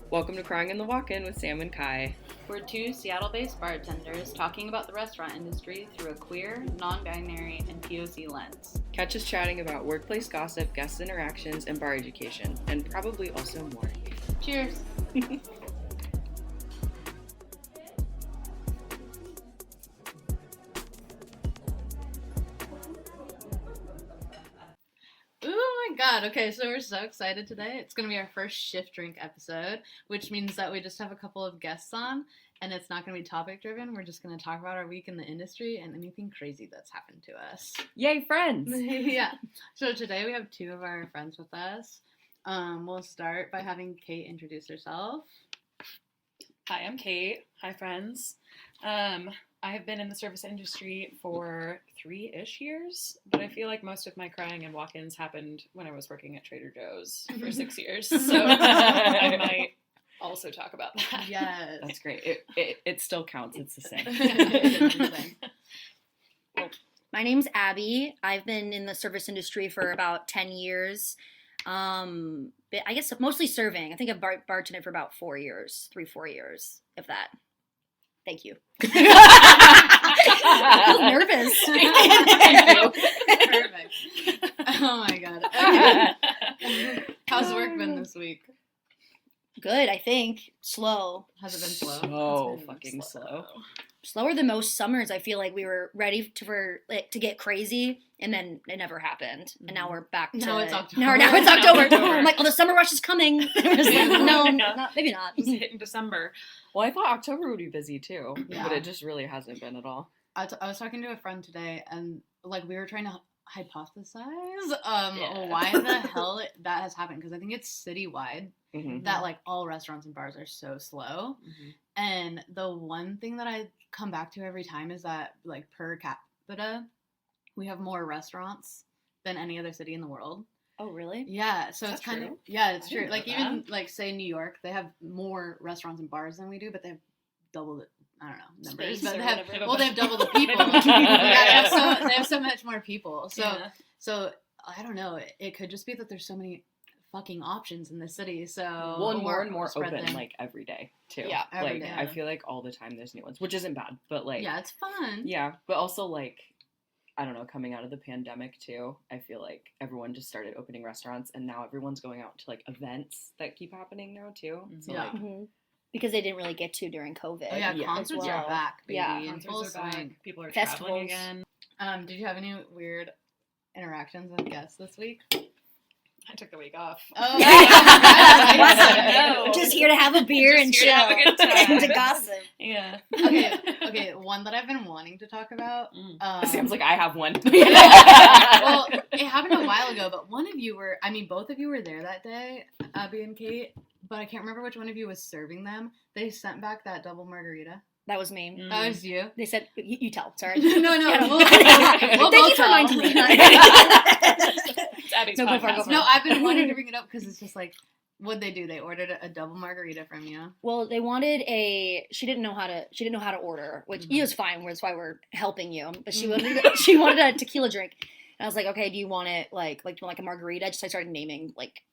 Welcome to Crying in the Walk-In with Sam and Kai. We're two Seattle-based bartenders talking about the restaurant industry through a queer, non-binary, and POC lens. Catch us chatting about workplace gossip, guest interactions, and bar education, and probably also more. Cheers! Oh my god, okay, so we're so excited today. It's going to be our first shift drink episode, which means that we just have a couple of guests on, and it's not going to be topic driven. We're just going to talk about our week in the industry and anything crazy that's happened to us. Yay, friends! Yeah. So today we have two of our friends with us. We'll start by having Kate introduce herself. Hi, I'm Kate. Hi, friends. I have been in the service industry for 3-ish years, but I feel like most of my crying and walk-ins happened when I was working at Trader Joe's for 6 years, so I might also talk about that. Yes. That's great. It still counts. It's the same. My name's Abby. I've been in the service industry for about 10 years. But I guess mostly serving. I think I've bartended for about 4 years, 3-4 years, if that. Thank you. I was nervous. Perfect. Oh my god. Okay. How's work been this week? Good, I think. Slow. Has it been slow? So It's been fucking slow. Slower than most summers. I feel like we were ready to get crazy, and then it never happened. And now we're back to... Now it's October. Now it's October. I'm like, oh, the summer rush is coming. It was like, no, maybe not. It's hitting December. Well, I thought October would be busy too, Yeah. but it just really hasn't been at all. I was talking to a friend today, and like we were trying to hypothesize Yeah. why the hell that has happened, because I think it's citywide Mm-hmm. that like all restaurants and bars are so slow. Mm-hmm. And the one thing that I come back to every time is that like per capita we have more restaurants than any other city in the world. Oh, really? Yeah, so Is it's that kind of true? yeah, it's I true. didn't Like know even like say New York, they have more restaurants and bars than we do, but they have double the I don't know numbers, Space but or they have whatever. well they have double the people. They have they have so much more people. So Yeah. so I don't know. It could just be that there's so many fucking options in the city. So Well, and more spread open thin. like every day too. Yeah, every like day. I feel like all the time there's new ones, which isn't bad, but like yeah, it's fun. yeah, but also like I don't know, coming out of the pandemic too, I feel like everyone just started opening restaurants, and now everyone's going out to like events that keep happening now too. So Yeah. like Mm-hmm. Because they didn't really get to during COVID. Oh yeah, Yeah, concerts as well. are back, baby. Yeah. in full Concerts are back. swing. People are Festivals. traveling again. Did you have any weird interactions with guests this week? I took the week off. Oh, No. Just here to have a beer Just and here to have a chill good time. and to gossip. Yeah. okay. One that I've been wanting to talk about. it seems like I have one. Well, it happened a while ago, but both of you were there that day, Abby and Kate, but I can't remember which one of you was serving them. They sent back that double margarita. That was me. Mm. That was you? They said, you tell, sorry. No, Yeah. we'll Thank both you for tell. reminding me. It's Abby's No, go for it, podcast. go for it. No, I've been wanting to bring it up because it's just like, what'd they do? They ordered a double margarita from you. Well, they wanted she didn't know how to order, which Mhm. is fine. That's why we're helping you. But she Mhm. wanted a tequila drink. And I was like, okay, do you want it do you want like a margarita? Just I started naming like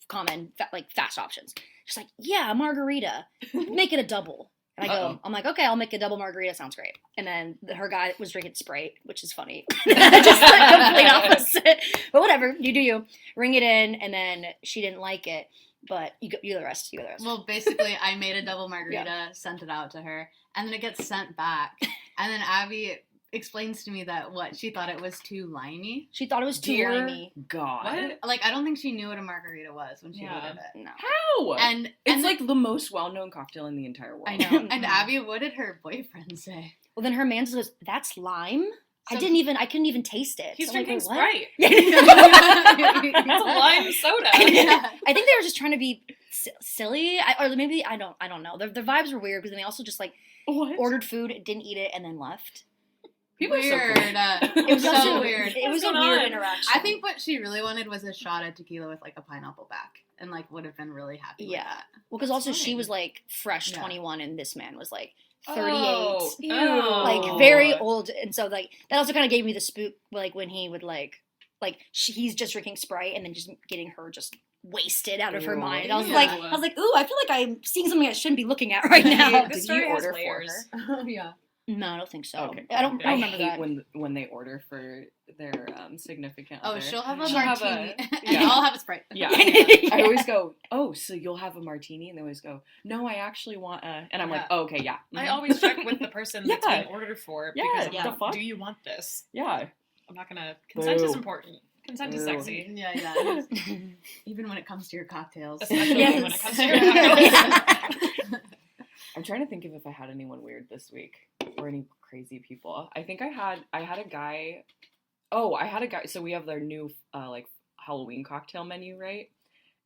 common fast options. She's like, yeah, a margarita. Make it a double. And I'm like, okay, I'll make a double margarita. Sounds great. And then her guy was drinking Sprite, which is funny. Just like complete opposite. But whatever, you do you. Ring it in, and then she didn't like it. But you do the rest. You do the rest. Well, basically, I made a double margarita, sent it out to her, and then it gets sent back. And then Abby explains to me that she thought it was too limey. She thought it was too Dear limey. God. Like, I don't think she knew what a margarita was when she Yeah. ordered it. No. How? And It's like the most well-known cocktail in the entire world. I know. And Abby, what did her boyfriend say? Well, then her man says, "That's lime." So- I couldn't even taste it. He's So I'm like, drinking "Wait, what?" Sprite. Yeah. It's a lime soda. I think they were just trying to be silly, or maybe I don't know. The vibes were weird because then they also just like What? ordered food, didn't eat it, and then left. People are so Weird. cool. It was so also weird. It was a What's going weird on? interaction. I think what she really wanted was a shot of tequila with like a pineapple back, and like would have been really happy with Yeah. that. well, because also That's she funny. was like fresh Yeah. 21, and this man was like 38. Oh, Ew. Like very old, and so like that also kind of gave me the spook, like when he would like he's just drinking Sprite and then just getting her just wasted out of her Ew. mind. I was Yeah. like, ooh, I feel like I'm seeing something I shouldn't be looking at right now. This Did story you has order for layers. her? Yeah. No, I don't think so. Okay. I don't I remember hate that. when they order for their significant Oh, other. she'll have a She'll have martini, a- and yeah. I'll have a Sprite. Yeah. Yeah. I always go, oh, so you'll have a martini? And they always go, no, I actually want a... And I'm like, Yeah. oh, okay, yeah. I Mhm. always check with the person that's Yeah. being ordered for Yeah, because I'm yeah. like, the fuck? do you want this? Yeah. I'm not gonna. Consent is Boo. important. Consent is Boo. sexy. Yeah, yeah. Even when it comes to your cocktails. Especially Yes. when it comes to your cocktails. I'm trying to think of if I had anyone weird this week or any crazy people. I think I had a guy. Oh, I had a guy. So we have their new like Halloween cocktail menu, right?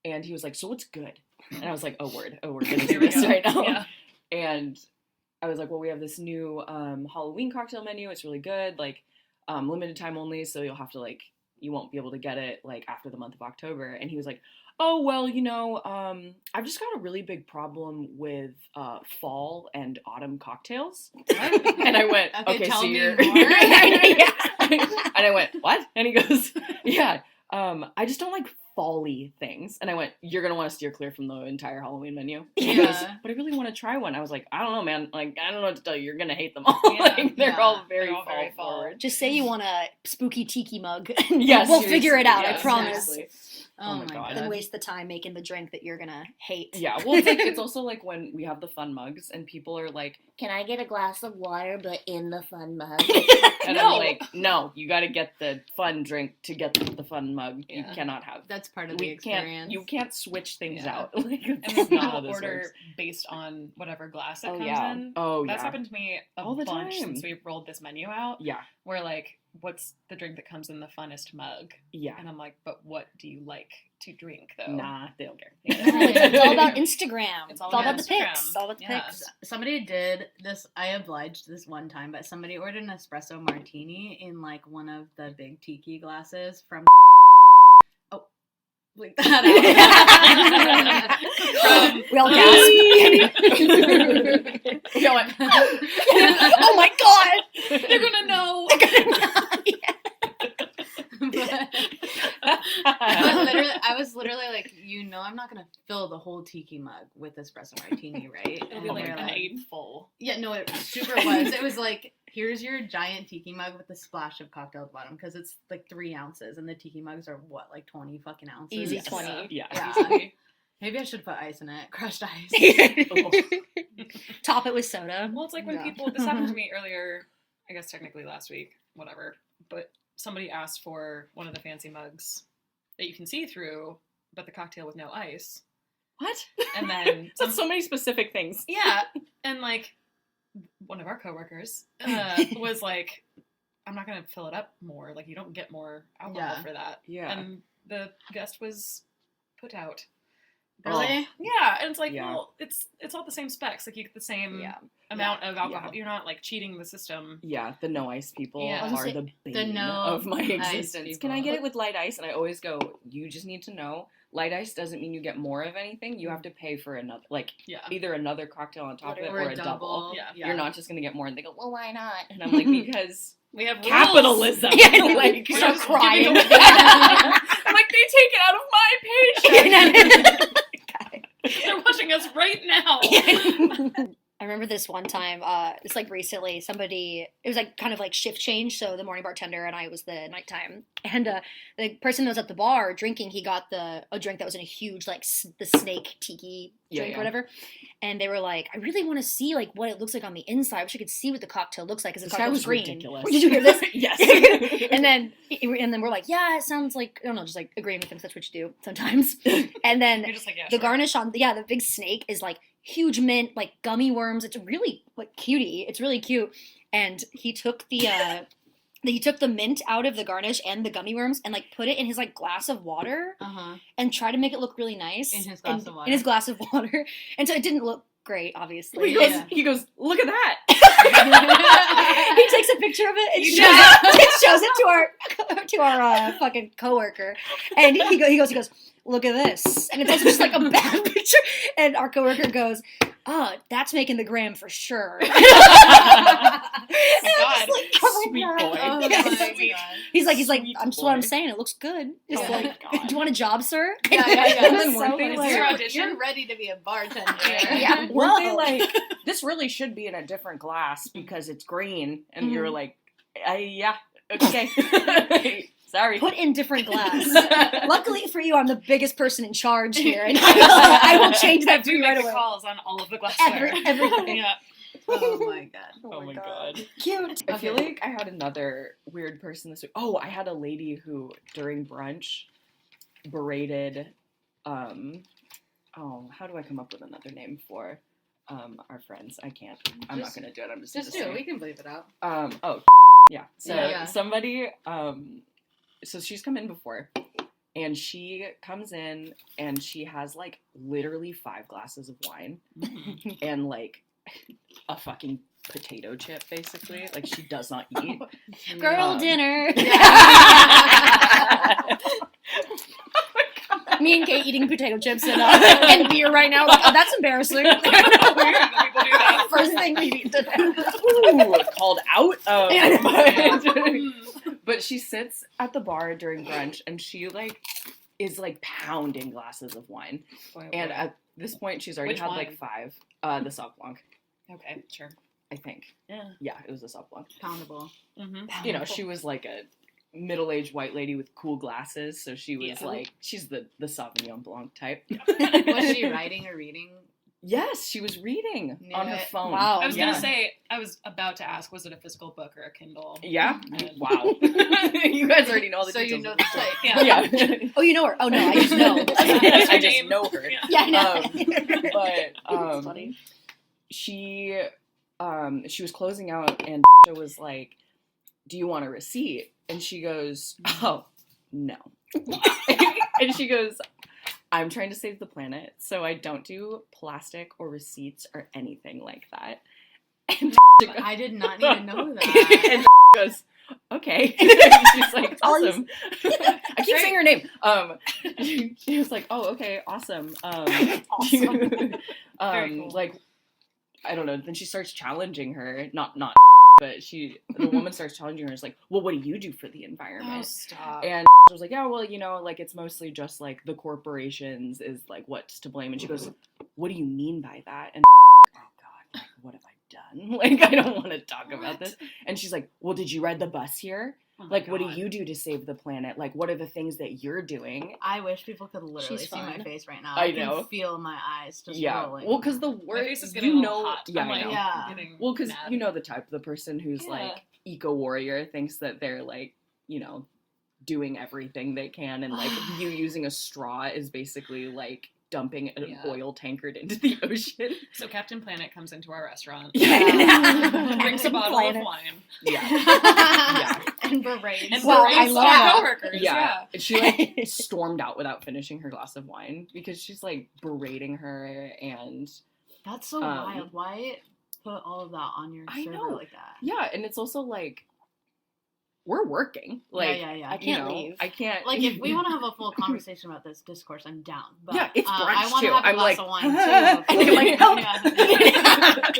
And he was like, "So what's good?" And I was like, "Oh, word. Oh, we're gonna do Here we this go. right now." Yeah. And I was like, "Well, we have this new Halloween cocktail menu. It's really good. Like limited time only. So you'll have to like you won't be able to get it like after the month of October." And he was like, "Oh, well, you know, I've just got a really big problem with fall and autumn cocktails." And I went, "Okay, tell so me you're..." more. Yeah. And I went, "What?" And he goes, "Yeah, I just don't like fall-y things." And I went, "You're gonna want to steer clear from the entire Halloween menu." He Yeah. goes, "But I really want to try one." I was like, "I don't know, man. Like, I don't know what to tell you. You're gonna hate them all. Yeah, like, they're yeah. all very They're all fall very fall. forward." Just say you want a spooky tiki mug. And Yes, we'll figure it out. seriously, I yes, promise. seriously. Oh, Oh my my God. god. Then waste the time making the drink that you're gonna hate. Yeah, well, it's like it's also like when we have the fun mugs and people are like, Can I get a glass of water, but in the fun mug? and No. I'm like, no, you got to get the fun drink to get the fun mug. You Yeah. cannot have. That's part of the We experience. can't. You can't switch things Yeah. out. Like, And it's then not how people this order works. based on whatever glass it Oh comes yeah. in. Oh That's yeah. happened to me a All the bunch time. since we rolled this menu out. Yeah. Where like, what's the drink that comes in the funnest mug? Yeah. And I'm like, but what do you like to drink though? Nah, they don't care. It's all about Instagram. It's all It's all about about the Instagram. pics. It's all about the Yeah. pics. Somebody did this. I obliged this one time, but somebody ordered an espresso martini in like one of the big tiki glasses from. Oh, bleep that out. We all gasp. You know what? Oh my god! They're gonna know. But literally, I was literally like, you know, I'm not gonna fill the whole tiki mug with espresso martini, right? It'll be And like they're an 8 full. Yeah, no, it super was. It was like, here's your giant tiki mug with a splash of cocktail at the bottom because it's like 3 ounces, and the tiki mugs are what, like 20 fucking ounces. Easy Yes. 20. Yeah. Yeah. Easily. Maybe I should put ice in it, crushed ice. Top it with soda. Well, it's like when Yeah. people. This happened to me earlier. I guess technically last week, whatever. But somebody asked for one of the fancy mugs that you can see through, but the cocktail with no ice. What? And then That's so many specific things. yeah, and like one of our coworkers was like, "I'm not gonna fill it up more. Like you don't get more alcohol Yeah. for that." Yeah. And the guest was put out. Really? Yeah, and it's like, Yeah. well, it's all the same specs. Like you get the same Yeah. amount of alcohol. Yeah. You're not like cheating the system. Yeah, the no ice people Yeah. I was are gonna the the bane no of my ice existence. Can I people. get it with light ice? And I always go, you just need to know, light ice doesn't mean you get more of anything. You have to pay for another, like Yeah. either another cocktail on top of it Or or a a double. Yeah. You're not just gonna get more. And they go, well, why not? And I'm like, because We have rules. capitalism. Yeah, like, We're start just crying. giving away- I'm like, they take it out of my paycheck. They're watching us right now. I remember this one time, it's like recently, somebody, it was like kind of like shift change, so the morning bartender and I was the nighttime, and the person that was at the bar drinking, he got a drink that was in a huge, like, the snake tiki drink Yeah. or whatever, and they were like, I really want to see, like, what it looks like on the inside. I wish I could see what the cocktail looks like, because the This guy cocktail's was green. ridiculous. Did you hear this? Yes. and then we're like, yeah, it sounds like, I don't know, just like agreeing with him, 'cause that's what you do sometimes. And then You're just like, yeah, the sure. garnish on, the big snake is like huge mint, like gummy worms. It's really like cutie. It's really cute. And he took the mint out of the garnish and the gummy worms and like put it in his like glass of water Uh-huh. and tried to make it look really nice. In his glass And- of water. In his glass of water. And so it didn't look great, obviously. He goes, Yeah. he goes, look at that. He takes a picture of it and You shows it to our fucking coworker, and he goes, look at this, and it's also just like a bad picture, and our coworker goes, oh, that's making the gram for sure. God. Sweet boy. Oh Yeah. my God. He's like, Sweet that's what I'm boy. saying. It looks good. It's Oh my like, God. do you want a job, sir? Yeah. And then So weren't they funny. like- Your audition? You're ready to be a bartender. Yeah. Weren't they Whoa. like, this really should be in a different glass because it's green? And you were like, yeah, okay. Sorry. Put in different glass. Luckily for you, I'm the biggest person in charge here, and I will change I that do for you make right the away. calls on all of the glassware. Everything. Yeah. Oh my God. Oh my God. Cute. I feel like I had another weird person this week. Oh, I had a lady who during brunch berated how do I come up with another name for our friends? I can't. I'm not gonna do it. I'm just Just gonna do it. say. We can bleep it out. Yeah. So Yeah. somebody so she's come in before and she comes in and she has like literally 5 glasses of wine and like a fucking potato chip basically. Like she does not eat. Girl Um, dinner. Me and Kate eating potato chips and beer right now. Like, oh, that's embarrassing. Weird that people do that. First thing we eat today. Ooh, called out. Mm. But she sits at the bar during brunch and she like is like pounding glasses of wine. Boy, oh And boy. at this point she's already Which had wine? like 5. The Sauv Blanc, Okay, sure. I think. Yeah. Yeah, it was a Sauv Blanc. Poundable. Mm-hmm. You know, she was like a middle-aged white lady with cool glasses, so she was Yeah. like she's the Sauvignon Blanc type. Was she writing or reading? Yes, she was reading Knew on her it. phone. Wow. I was Yeah. gonna say, I was about to ask, was it a physical book or a Kindle? Yeah. And- Wow. You guys already know all the So you details. know of the story. type. Yeah. Oh, you know her. Oh, no, I just know. That's I her just name. know her. Yeah. Yeah, I know. But funny. she was closing out and was like, "Do you want a receipt?" And she goes, "Oh, no." And she goes, "I'm trying to save the planet, so I don't do plastic or receipts or anything like that." And I did not need to know that. and goes, "Okay." She's like, All you- "Awesome." I keep saying her name. She was like, "Oh, okay, awesome." Awesome. Very cool. Like, I don't know. Then she starts challenging her. Not, but the woman starts challenging her. It's like, "Well, what do you do for the Oh, environment?" stop. And I was like, "Yeah, well, like it's mostly just like the corporations is like what's to blame." And she goes, "What do you mean by that?" And oh God, like, what have I done? Like, I don't want to talk about this. And she's like, "Well, did you ride the bus here? Oh my Like, what do God. you do to save the planet? Like, what are the things that you're doing?" I wish people could literally She's see my fun. face right now. I I can know. feel my eyes just Yeah. rolling. Well, because the My word face is getting you a little know, hot. yeah, I'm I like, know. Yeah. getting Well, because mad. you know the type, the person who's Yeah. like eco warrior thinks that they're like, doing everything they can, and like you using a straw is basically like dumping an Yeah. oil tankard into the ocean. So Captain Planet comes into our restaurant, Yeah. drinks a bottle Planet. of wine, Yeah. And berates. and Well, I berates love our that. coworkers. Yeah. And she like stormed out without finishing her glass of wine because she's like berating her and That's so wild. Why put all of that on your I server know. like that? yeah, and it's also like we're working. Like yeah. I can't leave. I can't Like, if we want to have a full conversation about this discourse, I'm down. But, Yeah, it's I brunch, want to too. have a I'm glass like, of wine, too. and you're like, Yeah.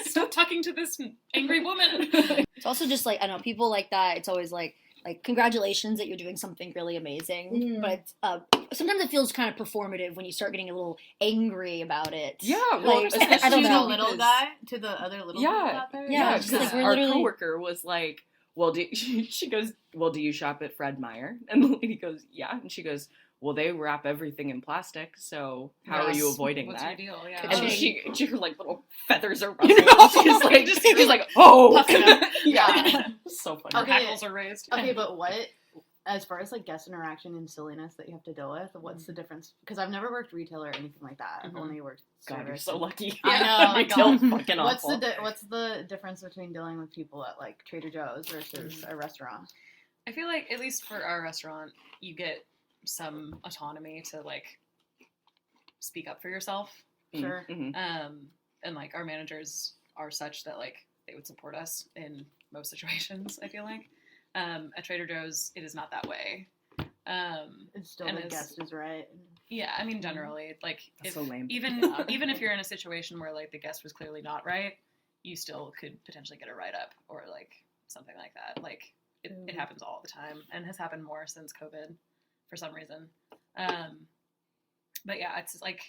Stop talking to this angry woman. It's also just like, I don't know, people like that. It's always like congratulations that you're doing something really amazing. Mm. But sometimes it feels kind of performative when you start getting a little angry about it. Yeah, well, Like, especially I don't to know. the little because- guy, to the other little people Yeah, out there. Yeah, because just like, we're our literally- coworker was like, "Well, she goes, well, do you shop at Fred Meyer?" And the lady goes, "Yeah," and she goes, "Well, they wrap everything in plastic, so how are you Yes. avoiding What's that?" your deal? Yeah. And then Ka-ching. she her like little feathers are ruffled. she's like, "Oh, Puffing up. yeah, so funny." Our Okay. hackles are raised. Okay, but what, as far as like guest interaction and silliness that you have to deal with, what's the difference? Because I've never worked retail or anything like that. I've Mhm. only worked God, you're service. so lucky. I know. Retail God. fucking What's awful. what's the difference between dealing with people at like Trader Joe's versus a restaurant? I feel like, at least for our restaurant, you get some autonomy to like speak up for yourself. Sure. Mhm. And like our managers are such that like they would support us in most situations. I feel like at Trader Joe's it is not that way. It's still And the it's- guest is right. Yeah, I mean, generally, like, That's if, so lame. even if you're in a situation where, like, the guest was clearly not right, you still could potentially get a write-up or, like, something like that. Like, it happens all the time and has happened more since COVID for some reason. But yeah, it's, like,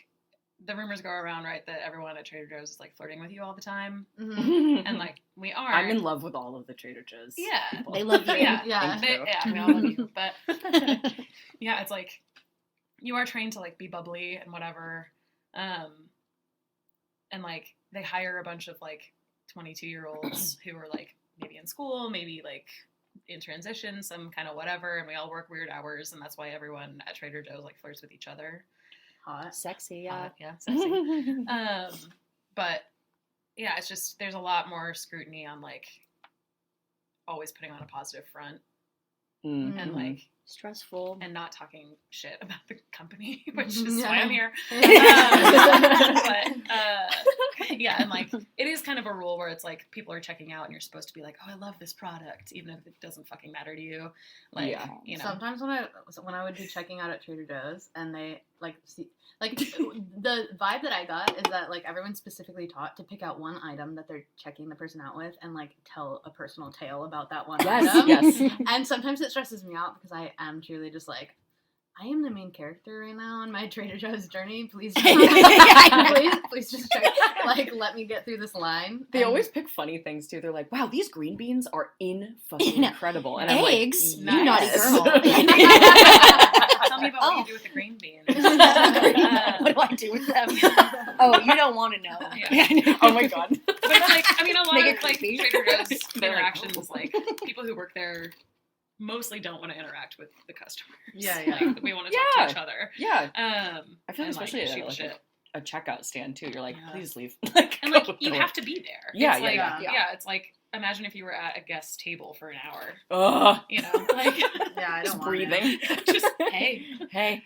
the rumors go around, right, that everyone at Trader Joe's is, like, flirting with you all the time. And, like, we are. I'm in love with all of the Trader Joe's. Yeah. people. They love you. Yeah. Yeah. Thank you. We all love you. But, yeah, it's, like, you are trained to, like, be bubbly and whatever. And, like, they hire a bunch of, like, 22-year-olds who are, like, maybe in school, maybe, like, in transition, some kind of whatever, and we all work weird hours, and that's why everyone at Trader Joe's, like, flirts with each other. Hot. Sexy, yeah. Hot, yeah, sexy. But, yeah, it's just, there's a lot more scrutiny on, like, always putting on a positive front, Mm. and, like, Stressful. and not talking shit about the company, which is Yeah. why I'm here. Yeah, and like it is kind of a rule where it's like people are checking out and you're supposed to be like, oh, I love this product, even if it doesn't fucking matter to you. Like, Yeah. you know. Sometimes when I would be checking out at Trader Joe's and they like see like the vibe that I got is that like everyone's specifically taught to pick out one item that they're checking the person out with and like tell a personal tale about that one Yes, item. yes. And sometimes it stresses me out because I am truly just like, I am the main character right now on my Trader Joe's journey. Please, please just check. Like, let me get through this line. They And- always pick funny things too. They're like, "Wow, these green beans are fucking You know, incredible." And eggs, I'm you like, naughty "Nice." girl. Tell me about what you do with the green beans. What do I do with them? Oh, you don't want to know. Yeah. Oh my god. But it's like, I mean, a lot Make of it like creepy. Trader Joe's They're like, interactions, like people who work there mostly don't want to interact with the customers. Yeah, yeah. Like, we want to talk Yeah. to each other. Yeah, I I feel like especially shoot at like shit. a checkout stand too. You're like, Yeah. please leave. And like you have to be there. Yeah, It's yeah, like, yeah. It's like imagine if you were at a guest table for an hour. Ugh, You know, like Yeah, I don't just want breathing. just hey. Hey,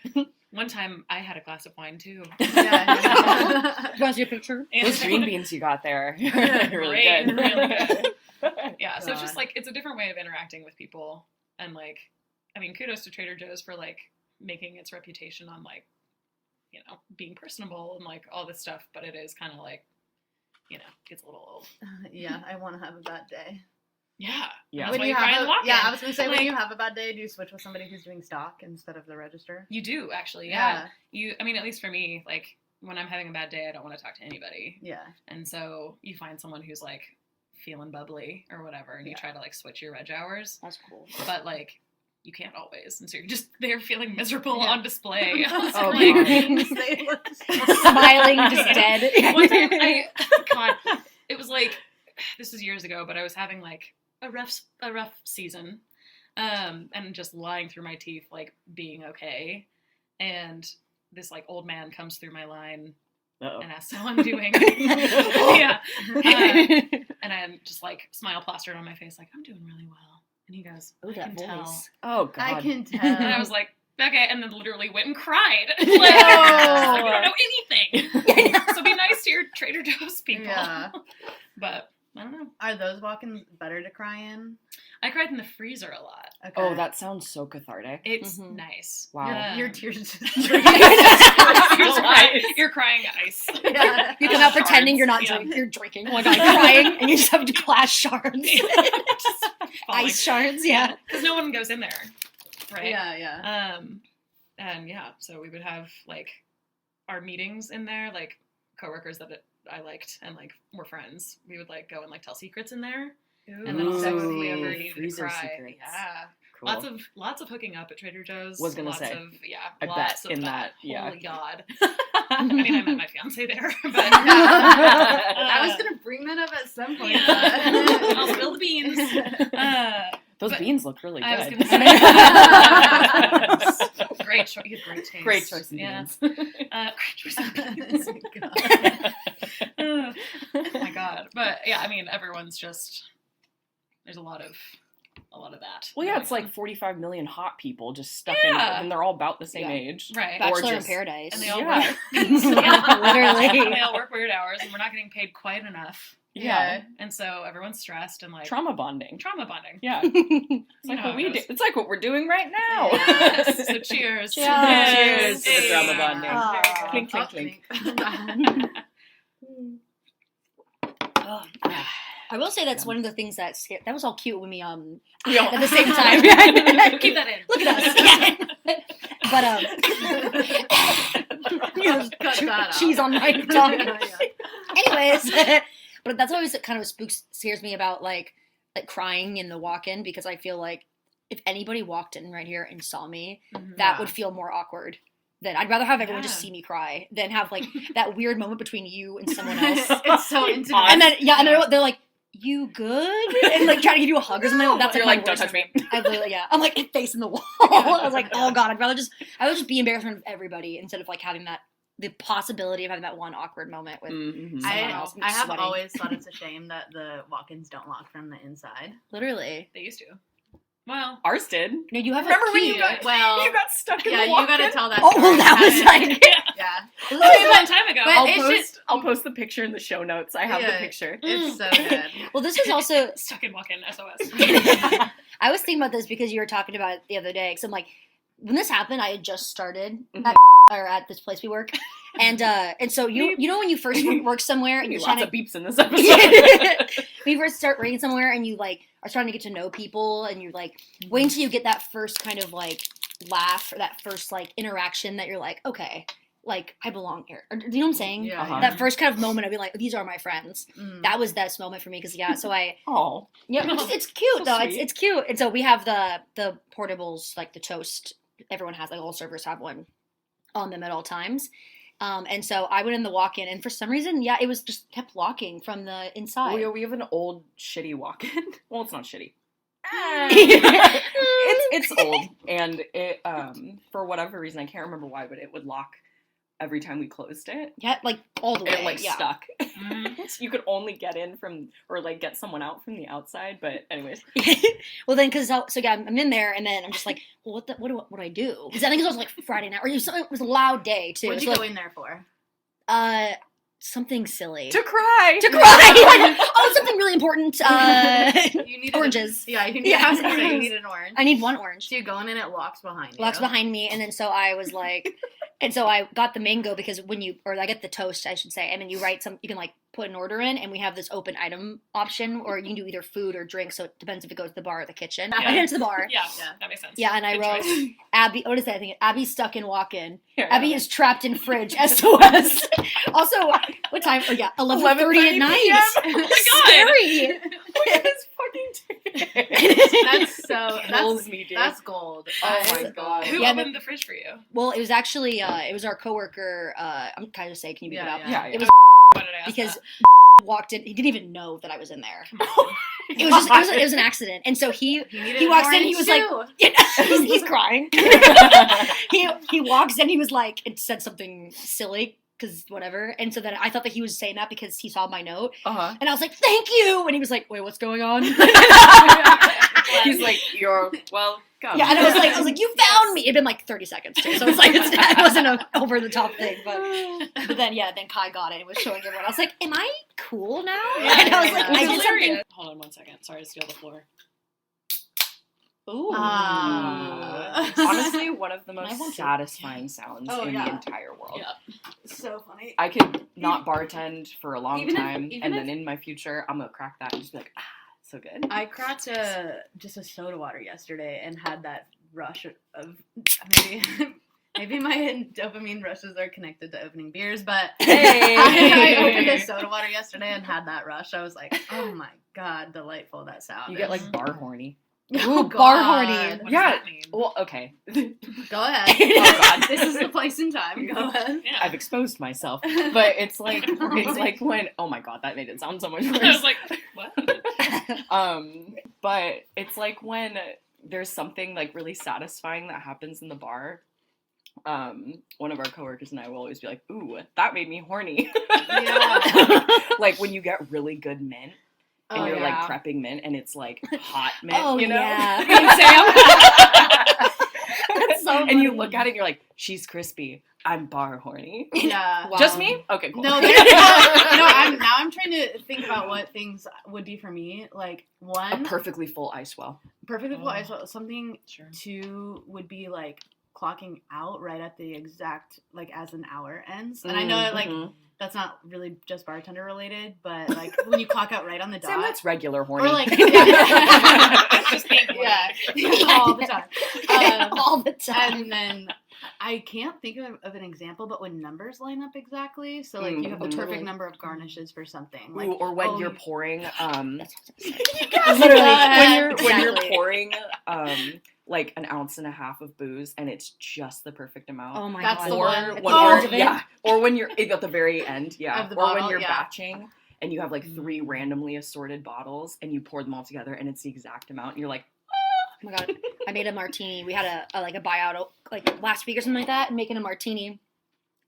One time I had a glass of wine too. It. Yeah. You want to see a picture? And those green beans you got there, Great, really good. really good. Yeah, so it's God. just like it's a different way of interacting with people, and like, I mean, kudos to Trader Joe's for like making its reputation on like, you know, being personable and like all this stuff, but it is kind of like, you know, gets a little old. Yeah, I want to have a bad day. Yeah, Yeah. That's When why you you cry have and a, walk yeah, in. I was gonna say when Like- you have a bad day, do you switch with somebody who's doing stock instead of the register? You do actually, yeah. I mean, at least for me, like when I'm having a bad day, I don't want to talk to anybody, Yeah. and so you find someone who's like feeling bubbly or whatever, and you Yeah. try to like switch your reg hours, That's cool. but like you can't always, and so you're just there feeling miserable Yeah. on display. Oh, Like, Smiling, just dead. One time God, it was like, this was years ago, but I was having like a rough season, and just lying through my teeth, like being okay, and this like old man comes through my line Uh-oh. and asks how I'm doing. Yeah, and I'm just like smile plastered on my face, like I'm doing really well, and he goes, Oh, I that can tell. voice. Oh god. I can tell. And I was like, okay, and then literally went and cried. Like, No. I don't know anything. So be nice to your Trader Joe's people. Yeah. But I don't know. Are those walk-ins better to cry in? I cried in the freezer a lot. Okay. Oh, that sounds so cathartic. It's Mhm. nice. Wow. Your tears just You're crying ice. Yeah. You come out pretending Shards. you're not Yeah. drinking. You're drinking. Oh my god, crying, and you just have glass shards, Just falling. ice shards. Yeah. Because no one goes in there, right? Yeah, yeah. And yeah, so we would have like our meetings in there, like coworkers that I liked and like were friends. We would like go and like tell secrets in there, and then Ooh, also if we ever needed to freezer cry, secrets. yeah. Cool. Lots of hooking up at Trader Joe's. Was gonna lots say. of I lots bet of in that. that, yeah. Holy God. I mean, I met my fiance there, but I was gonna bring that up at some point. yeah. I'll spill the beans. Those but beans look really I was good. gonna say great choice. You have great taste. Great choice in Yeah. beans. Great choice in beans. God. Oh my God. But yeah, I mean, everyone's just there's a lot of that. Well, yeah, going it's like on. 45 million hot people just stuck Yeah. in, and they're all about the same Yeah. age. right. Or Bachelor in just- Paradise. And they all Yeah. work. Yeah, literally. And they all work weird hours, and we're not getting paid quite enough Yeah. And so everyone's stressed and like Trauma bonding. Yeah. It's It's like what we're doing right now. Yes. So cheers. Cheers to the Hey. trauma bonding. Aw. Clink, clink, clink. Oh, I will say that's one of the things that scared. That was all cute when we We all- at the same time. Keep that in. Look at us. But Cut that out. cheese on my tongue. Anyways, but that's always kind of scares me about like crying in the walk-in, because I feel like if anybody walked in right here and saw me, that would feel more awkward. Then I'd rather have everyone just see me cry than have like that weird moment between you and someone else. It's so intimate. And then they're like, "You good?" And like trying to give you a hug or something. That's You're like, like, don't touch me. I literally, I'm like face in the wall. I was like, oh god, I would just be embarrassed in front of everybody instead of like having the possibility of having that one awkward moment with someone else. I have sweating. always thought it's a shame that the walk-ins don't lock from the inside. Literally. They used to. Well, Ours did. No, you have Remember a when key. you got stuck in yeah, the you walk-in? gotta tell that Oh, story. well, that was like. Yeah. a long time ago. But I'll post the picture in the show notes. I have the picture. It's so good. Well, this is also. Stuck in walk-in SOS. I was thinking about this because you were talking about it the other day. Because I'm like, when this happened, I had just started at this place we work, and so you know when you first work somewhere and you're Lots trying of to beeps in this episode. when you first start working somewhere and you like are starting to get to know people and you're like wait until you get that first kind of like laugh or that first like interaction that you're like, okay, like I belong here. Or, do you know what I'm saying? Yeah. Uh-huh. That first kind of moment I'd be like, these are my friends. Mm. That was that moment for me because so I Oh, it's cute So though. sweet. It's cute. And so we have the portables, like the toast. Everyone has, like all servers have one on them at all times. And so I went in the walk-in, and for some reason, it was just kept locking from the inside. we have an old shitty walk-in. Well, it's not shitty. Yeah. It's old, and it for whatever reason, I can't remember why, but it would lock every time we closed it. Yeah, like all the way. It like yeah. stuck. So you could only get in from or like get someone out from the outside. But anyways, Well, then because I'm in there, and then I'm just like, well, what do I do? Because I think it was like Friday night, or it was a loud day too. What'd So, you go like, in there for? something silly. to cry. To cry. Oh, something really important. You need Oranges. Yeah, you need, Yeah. I was gonna say you need an orange. I need one orange. So you go in and it locks behind you. Locks behind me, and then so I was like, and so I got the mango because I get the toast, I should say, and then you can like put an order in, and we have this open item option, or you can do either food or drink, so it depends if it goes to the bar or the kitchen. Yeah. I went to the bar. Yeah, that makes sense. Yeah, and I Good wrote choice. Abby. What is that? I think Abby's stuck in walk-in. Here, Abby is trapped in fridge. SOS. Also, what time? Oh yeah, 11:30 at night. Oh my god! Scary. Look at this fucking ticket. That's me, dude. that's gold. Oh That my is God. Who Yeah, opened the fridge for you? Well, it was actually it was our coworker. I'm kind of say, can you beep it up? Yeah, It was Why did I ask because that? walked in. He didn't even know that I was in there. Come on. It was an accident, and so he walks in. He was like, he's crying. he walks in. He was like, it said something silly because whatever. And so then I thought that he was saying that because he saw my note, Uh-huh. and I was like, thank you. And he was like, wait, what's going on? He's like, you're welcome. Yeah, and I was like, you found me. It'd been like 30 seconds too, so it's like it wasn't an over the top thing, but then Kai got it and was showing everyone. I was like, am I cool now? Yeah, And I was yeah, like, yeah. I did something. Hold on 1 second. Sorry to steal the floor. Ooh. Ah. Honestly, one of the I want most to. satisfying sounds Oh, in yeah. the entire world. Yeah. So funny. I could not bartend for a long Even if- time, even and if- then in my future, I'm gonna crack that and just be like, so good. I cracked just a soda water yesterday and had that rush of maybe my dopamine rushes are connected to opening beers, but Hey! I opened a soda water yesterday and had that rush. I was like, oh my god, delightful that sound. You get is. like bar horny. Ooh, bar horny. What does Yeah. that mean? Well, okay. Go ahead. Oh, God. This is the place and time. Go ahead. Yeah. I've exposed myself, but it's like when oh my god, that made it sound so much worse. I was like, what? But it's like when there's something like really satisfying that happens in the bar. One of our coworkers and I will always be like, "Ooh, that made me horny." Yeah. Like when you get really good mint and Oh, you're yeah. like prepping mint and it's like hot mint, Oh, you know? yeah. Me and Sam. That's so And you funny. look at it and you're like, she's crispy. I'm bar horny. Yeah. Wow. Just me? Okay, cool. No, I'm trying to think about what things would be for me. Like A one, perfectly full ice well. perfectly full ice. Something Sure. two would be like clocking out right at the exact like as an hour ends. And I know that like Mhm. that's not really just bartender related, but like when you clock out right on the dot. Sam, that's regular horny. Or like It's just being horny. all the time. All the time. And then I can't think of an example, but when numbers line up exactly, so like you have the Mhm. perfect number of garnishes for something, like Ooh, or when oh, you're you- pouring, That's what I was gonna say. literally Yes, when you're exactly. pouring like an ounce and a half of booze and it's just the perfect amount. Oh my That's god. the or one. when Oh. you're, yeah, or when you're at the very end, yeah, Of the or when bottle, you're yeah. batching and you have like 3 randomly assorted bottles and you pour them all together and it's the exact amount and you're like, Oh my god. I made a martini. We had a like a buyout like last week or something like that, and making a martini.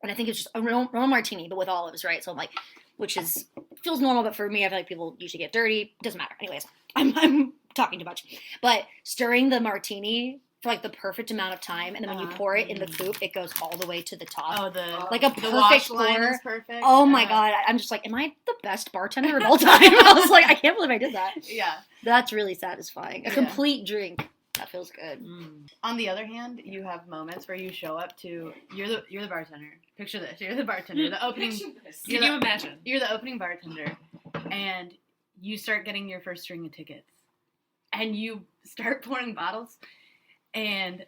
And I think it's just a normal martini, but with olives, right? So I'm like, which is feels normal, but for me, I feel like people usually get dirty. Doesn't matter. Anyways, I'm talking too much. But stirring the martini for like the perfect amount of time, and then when you pour it in the coupe, it goes all the way to the top. oh the Like a the perfect wash line pour. is perfect. Oh my god, I'm just like, am I the best bartender of all time? I was like, I can't believe I did that. Yeah. That's really satisfying. A Yeah. complete drink. That feels good. On the other hand, you have moments where you show up to you're the bartender. Picture this: you're the bartender. The opening Can You're you the- imagine? you're the opening bartender, and you start getting your first string of tickets, and you start pouring bottles, and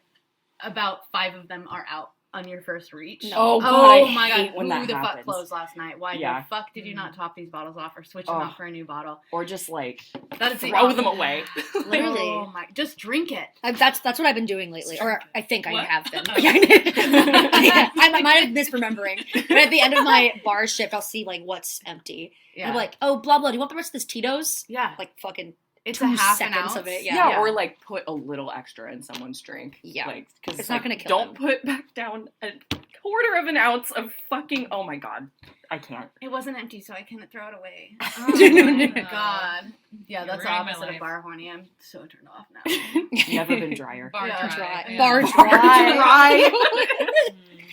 about 5 of them are out on your first reach. No. oh god, Oh I my hate god, when who that the fuck happens. closed last night? Why Yeah. the fuck did you not top these bottles off or switch them Oh. out for a new bottle? Or just like That is the throw them opposite. away. Literally. Oh my, just drink it. That's what I've been doing lately, or I think I What? have been. Oh. I might have misremembering, but at the end of my bar shift, I'll see like what's empty. Yeah. I'm like, oh, blah blah. Do you want the rest of this Tito's? yeah. Like fucking It's 2 a half an seconds ounce of it. Yeah, Yeah. or like put a little extra in someone's drink. Yeah. Like, cause It's not like, gonna kill Don't them. put back down a quarter of an ounce of fucking. Oh my god, I can't. It wasn't empty, so I couldn't throw it away. No, no, my no. god. Yeah, You're that's the ruining my opposite of life. bar horny. I'm so turned off now. Never been drier. Bar Yeah. dry. Yeah. Bar Bar dry.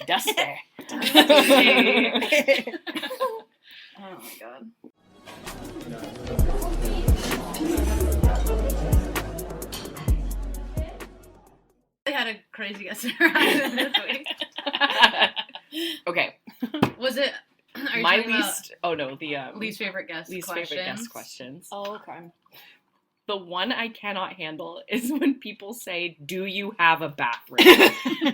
Dusty. Oh my god. I had a crazy guest around this week. Okay, Was it? Are you my talking about least. Oh no, the least favorite guest least questions? favorite guest questions. Oh, okay. The one I cannot handle is when people say, "Do you have a bathroom?"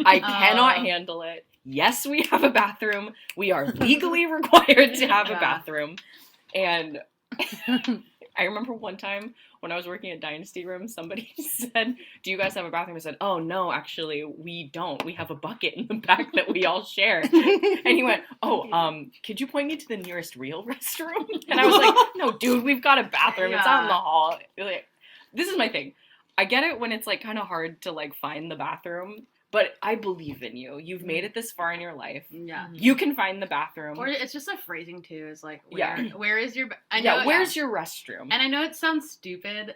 I cannot handle it. Yes, we have a bathroom. We are legally required to have a Yeah. bathroom. And I remember one time when I was working at Dynasty Room, somebody said, "Do you guys have a bathroom?" I said, "Oh, no, actually, we don't. We have a bucket in the back that we all share." And he went, "Oh, could you point me to the nearest real restroom?" And I was like, "No, dude, we've got a bathroom. It's out in the hall." Like, this is my thing. I get it when it's like kind of hard to like find the bathroom, but I believe in you. You've made it this far in your life. Yeah. You can find the bathroom. Or it's just a phrasing too. Is like, where, Yeah. where is your? I know, Yeah, where's your restroom? And I know it sounds stupid,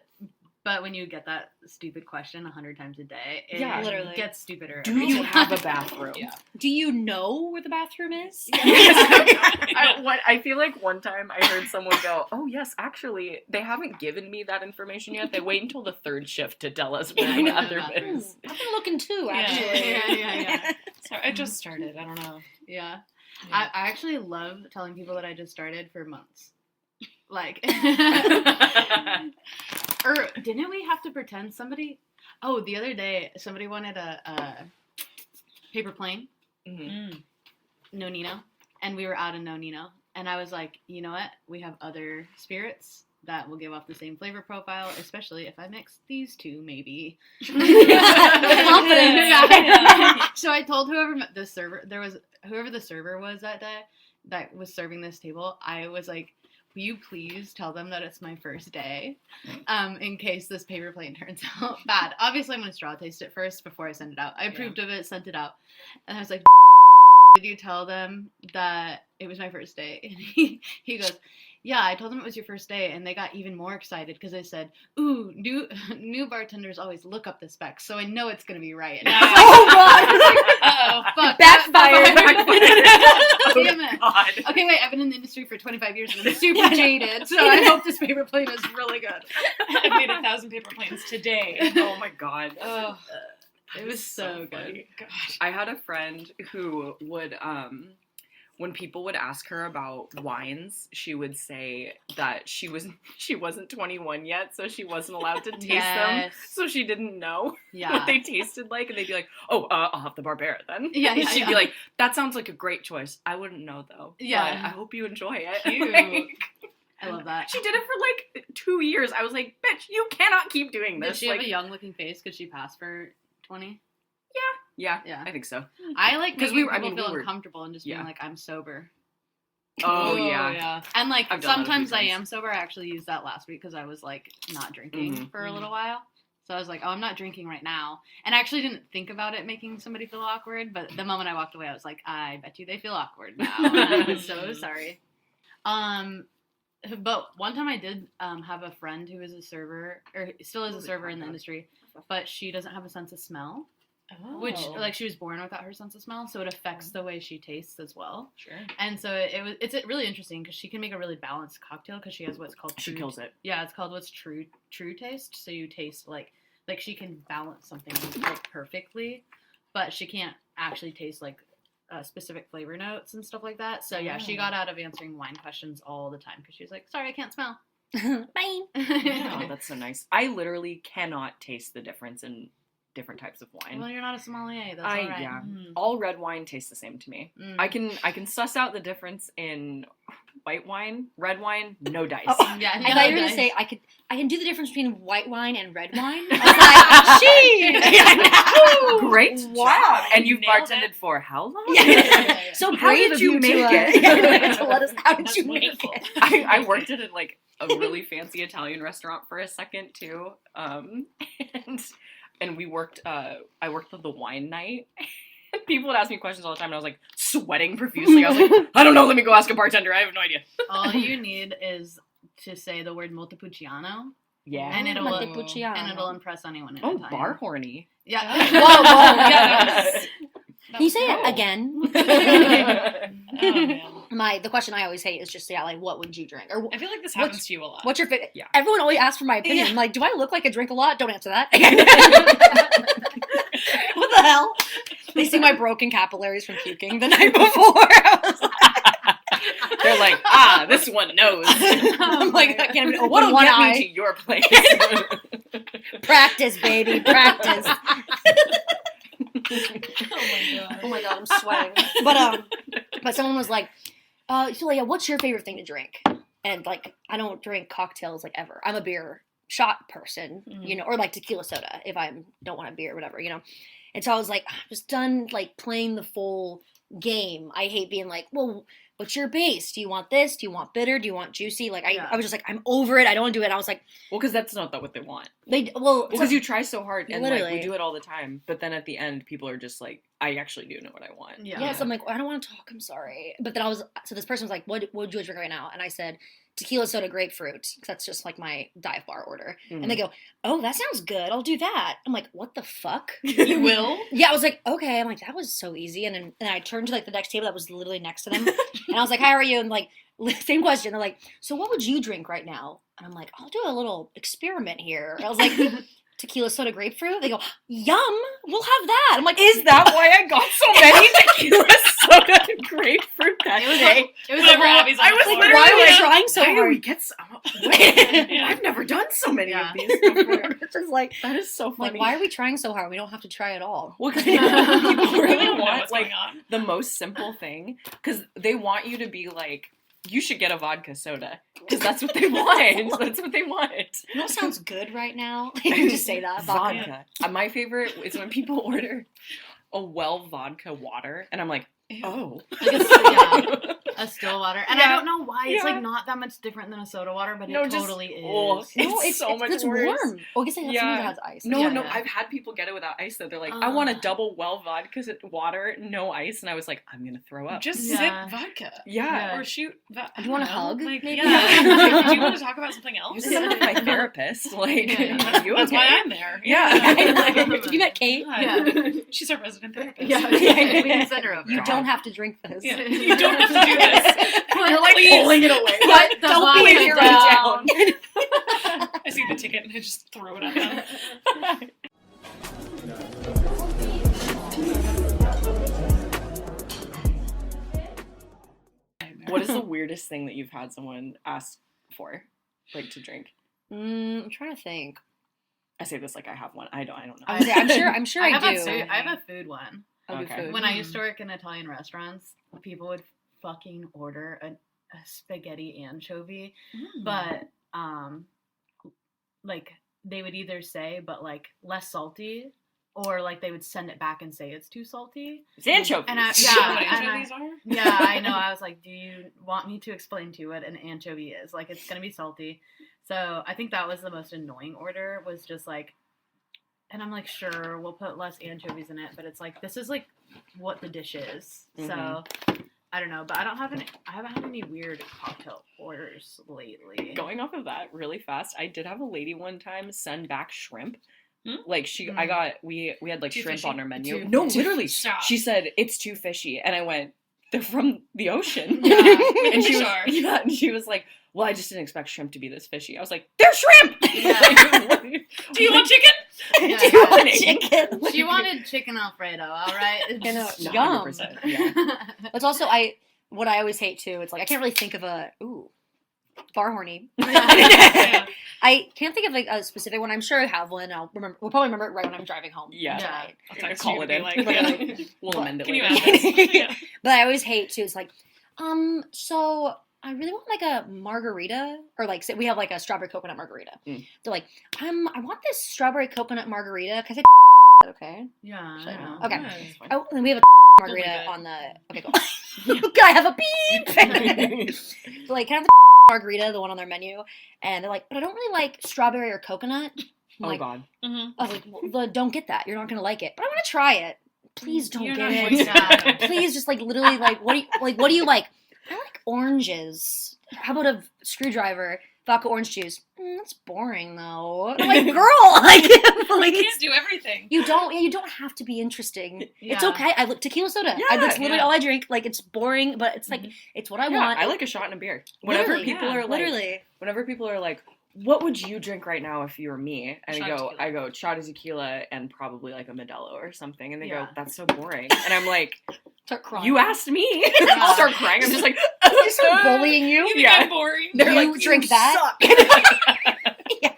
but when you get that stupid question 100 times a day, it Yeah. Literally. gets stupider. Do every you time. have a bathroom? Yeah. Do you know where the bathroom is? I feel like one time I heard someone go, "Oh yes, actually, they haven't given me that information yet. They wait until the 3rd shift to tell us where the bathroom is." I've been looking too, Yeah. actually. Yeah. So I just started. I don't know. Yeah. Yeah. I actually love telling people that I just started for months. Like, or didn't we have to pretend somebody? Oh, the other day somebody wanted a paper plane, Mhm. no Nino, and we were out of no Nino, and I was like, you know what? We have other spirits that will give off the same flavor profile, especially if I mix these 2, maybe. Confidence. So I told whoever the server was that day that was serving this table, I was like, will you please tell them that it's my first day, in case this paper plane turns out bad. Obviously, I'm going to straw taste it first before I send it out. I approved of it, sent it out, and I was like, did you tell them that it was my first day? And he goes, yeah, I told them it was your first day, and they got even more excited because they said, ooh, new bartenders always look up the specs, so I know it's going to be right. And I was like, Oh, God. uh-oh, fuck. Backfired. Damn it. God. Okay, wait, I've been in the industry for 25 years and I'm super jaded, so I hope this paper plane is really good. I made 1,000 paper planes today. Oh my god. Oh, it was so good. funny. Gosh. I had a friend who would when people would ask her about wines, she would say that she wasn't 21 yet, so she wasn't allowed to taste them. Yes. So she didn't know Yeah. what they tasted like, and they'd be like, "Oh, I'll have the Barbera then." Yeah, yeah, She'd be yeah. like, "That sounds like a great choice. I wouldn't know though. Yeah. but I hope you enjoy it." Cute. Like, I love that. she did it for like 2 years. I was like, "Bitch, you cannot keep doing this." Did she like, have a young looking face? Could she pass for 20? yeah, Yeah. I think so. I like 'Cause making we were- I people mean, feel we were- uncomfortable and just being yeah. like, I'm sober. Oh yeah. yeah. And like I've done that a few sometimes I times. am sober. I actually used that last week because I was like not drinking Mhm. for a little while. So I was like, oh, I'm not drinking right now. And I actually didn't think about it making somebody feel awkward. But the moment I walked away, I was like, I bet you they feel awkward now. And I was so sorry. But one time I did have a friend who is a server, or still is a Holy server in the crap. industry, but she doesn't have a sense of smell. Oh. Which, like, she was born without her sense of smell, so it affects the way she tastes as well. Sure. And so it's really interesting because she can make a really balanced cocktail because she has what's called She kills it. Yeah, it's called what's true taste. So you taste like she can balance something like perfectly, but she can't actually taste like specific flavor notes and stuff like that. So yeah, she Oh. got out of answering wine questions all the time because she was like, "Sorry, I can't smell." Bye. Oh, that's so nice. I literally cannot taste the difference in different types of wine. Well, you're not a sommelier. That's I all right. yeah. Mm. All red wine tastes the same to me. Mm. I can suss out the difference in white wine, red wine, no dice. Oh, Yeah, I thought you were no gonna dice. say I can do the difference between white wine and red wine. I was like, Great Wow. job. And you've Nailed bartended it. for how long? Yeah. So How brave did of you you make to, it? to let us. How did That's you make wonderful. it? I worked at like a really fancy Italian restaurant for a second too, and we worked. I worked the wine night. And people would ask me questions all the time, and I was like sweating profusely. I was like, I don't know. Let me go ask a bartender. I have no idea. All you need is to say the word Montepulciano, Yeah. and it'll Montepulciano. and it'll impress anyone in Oh, Italian. bar horny. Yeah. Whoa, whoa. Yeah. Can you say Oh. it again? Oh, man. The question I always hate is just like what would you drink or I feel like this happens to you a lot. what's your favorite? Yeah. Everyone always asks for my opinion. Yeah. I'm like, do I look like I drink a lot? Don't answer that. What the hell? They see my broken capillaries from puking the night before. I was like, They're like, this one knows. I'm like, I can't even open What'll one get eye. me to your place? Practice, baby, practice. Oh Oh my god, I'm sweating. But someone was like, so Leah, what's your favorite thing to drink? And like, I don't drink cocktails like ever. I'm a beer shot person, you know, or like tequila soda if I don't want a beer or whatever, you know. And so I was like, I'm just done like playing the full game. I hate being like, well, what's your base? Do you want this? Do you want bitter? Do you want juicy? Like I was just like, I'm over it. I don't want to do it. And I was like, Well, because that's not what they want. well, Because you try so hard, and like Literally. we do it all the time. But then at the end, people are just like, I actually do know what I want. Yeah. yes, I'm like, I don't want to talk. I'm sorry. But then so this person was like, what would you drink right now? And I said, tequila soda grapefruit. 'Cause that's just like my dive bar order. Mhm. And they go, oh, that sounds good. I'll do that. I'm like, what the fuck? You will? Yeah, I was like, okay. I'm like, that was so easy. And then I turned to like the next table that was literally next to them. And I was like, how are you? And like, same question. They're like, so what would you drink right now? And I'm like, I'll do a little experiment here. I was like, tequila soda grapefruit. They go, yum, we'll have that. I'm like, Is that why I got so many tequila soda and grapefruit that day? It was Whatever a whole, Abby's on I the was floor. literally why are we like, trying so why do hard? we get so? Yeah. I've never done so many Yeah. of these before. It's just like, That is so funny. like, why are we trying so hard? We don't have to try at all. Well, because people really I don't know want what's like going on. the most simple thing, because they want you to be like, you should get a vodka soda, because that's what they want. That's what they want. You know what sounds good right now? You can just say that. Vodka. Vodka. My favorite is when people order a well vodka water, and I'm like, oh. like a still water. And Yeah. I don't know why. It's Yeah. like not that much different than a soda water, but No, it just- totally is. oh, No, It's so much it's worse. warm. Oh, I guess that's Yeah. something that has ice. No, Yeah, no, yeah. I've had people get it without ice though. They're like, I want a Ugh. double well vodka because it's water, no ice, and I was like, I'm gonna throw up. Just Yeah. sip vodka. Yeah. Or shoot. Do you want a hug, Like, maybe? yeah. Do you want to talk about something else? You said I'm with my therapist. Like, Yeah. are you That's okay? why I'm there. Yeah. Have you met Kate? Yeah. She's our resident therapist. Yeah, we can send her over. You don't have to drink this. Yeah. You don't have to do this. You're like Please. pulling it away. Put the Don't vodka be down. I see the ticket and I just throw it at them. What is the weirdest thing that you've had someone ask for, like to drink? I'm trying to think. I say this like I have one. I don't know. I would say, I'm sure I have do. I have a food one. I'll do Okay. food. When I used to work in Italian restaurants, people would fucking order a spaghetti anchovy, but like they would either say, but like less salty, or like they would send it back and say it's too salty. It's anchovies. And I, You know what yeah, and I, anchovies are? yeah, I know. I was like, do you want me to explain to you what an anchovy is? Like, it's gonna be salty. So I think that was the most annoying order. Was just like, and I'm like, sure, we'll put less anchovies in it, but it's like this is like what the dish is. So I don't know, but I haven't had any weird cocktail orders lately. Going off of that really fast, I did have a lady one time send back shrimp. Hmm? Like we had like Too shrimp fishy? on our menu. Too- No, too- literally. Stop. She said it's too fishy, and I went, they're from the ocean. Yeah, and she fish was, are. yeah, and she was like, well, I just didn't expect shrimp to be this fishy. I was like, they're shrimp. Yeah. Like, Do you want chicken? Yeah. Do you want chicken? She wanted chicken Alfredo, all right? You know, No, yum. 100%, yeah. It's also what I always hate too. It's like I can't really think of bar horny. Yeah. I can't think of like a specific one. I'm sure I have one. We'll probably remember it right when I'm driving home. Yeah. tonight. I'll I text call you it and be in. like, Literally. yeah. We'll amend it Can you later. add this? Yeah. But I always hate too. It's like, so I really want like a margarita, or like say we have like a strawberry coconut margarita. Mm. They're like, I want this strawberry coconut margarita. Can I say okay? Yeah, I know. Okay. Yeah, it's fine. Oh, and we have a margarita good. on the. Okay, cool. Can I have a beep? So, like, can I have the margarita, the one on their menu? And they're like, but I don't really like strawberry or coconut. I'm Oh like, God. Mhm. I was like, well, don't get that. You're not gonna like it. But I want to try it. Please don't You're get not it. going to. Please just like literally like what do you like? I like oranges. How about a screwdriver? Vodka orange juice. That's boring though. I'm like, girl, like, You like can't do everything. you don't have to be interesting. It's Yeah. okay. I tequila soda. Yeah, That's literally yeah. all I drink. Like it's boring, but it's like it's what I Yeah, want. I like a shot and a beer. Whenever Literally, people yeah, are like, literally. whenever people are like, what would you drink right now if you were me? And Shot of tequila. I go, shot of tequila and probably like a Modelo or something. And they Yeah. go, that's so boring. And I'm like, Start crying. you asked me. Yeah. I'll start crying. I'm just like, They start bullying you. You think Yeah. I'm boring? They're You like, drink "You that?" suck."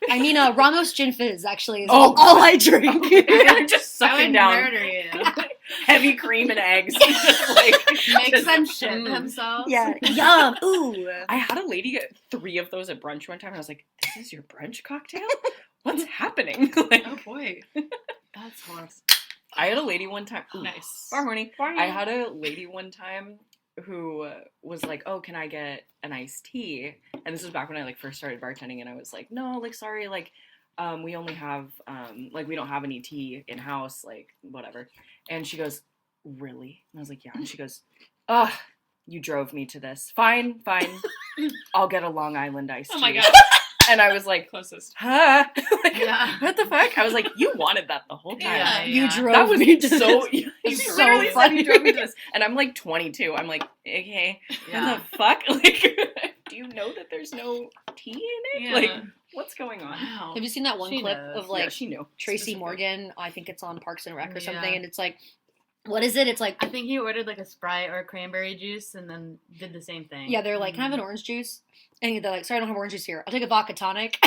I mean, Ramos Gin Fizz actually is Oh, all I drink. They're just I sucking would down murder you. heavy cream and eggs. Just like, Makes just- them shit mm. themselves. Yeah, yum. Ooh. I had a lady get 3 of those at brunch one time, and I was like, "This is your brunch cocktail? What's happening?" Like, Oh boy. That's horrible. I had a lady one time. Ooh, Nice. bar horny. I had a lady one time who was like, "Oh, can I get an iced tea?" And this was back when I like first started bartending, and I was like, "No, like sorry, like we only have like we don't have any tea in house, like whatever." And she goes, "Really?" And I was like, "Yeah." And she goes, "Ugh, you drove me to this. Fine, fine. I'll get a Long Island iced tea." Oh my god. And I was like, Closest. "Huh? Like, Yeah. what the fuck?" I was like, "You wanted that the whole time." Yeah, You yeah. drove That was me to so. this. You It's literally so said you drove me to funny. this, and I'm like 22. I'm like, okay, Yeah. what the fuck? Like, do you know that there's no tea in it? Yeah. Like, what's going on? Wow. Have you seen that one She clip knows. of like yeah, she knew. Tracy Specific. Morgan? I think it's on Parks and Rec or something, Yeah. and it's like, what is it? It's like, I think he ordered like a Sprite or a cranberry juice and then did the same thing. yeah, they're like, can I have an orange juice? And they're like, sorry, I don't have orange juice here. I'll take a vodka tonic.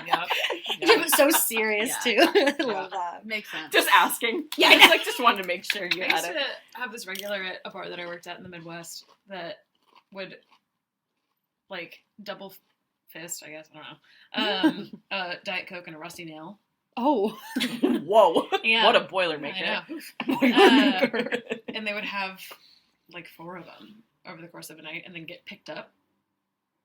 Yep. It was so serious Yeah. too. I love that. Makes sense. Just asking. Yeah, I just wanted to make sure you I had used it. to have this regular at a bar that I worked at in the Midwest that would like double fist, I guess, I don't know. Diet Coke and a rusty nail. Oh. Whoa. Yeah. What a Boilermaker. I know. And they would have like 4 of them over the course of a night and then get picked up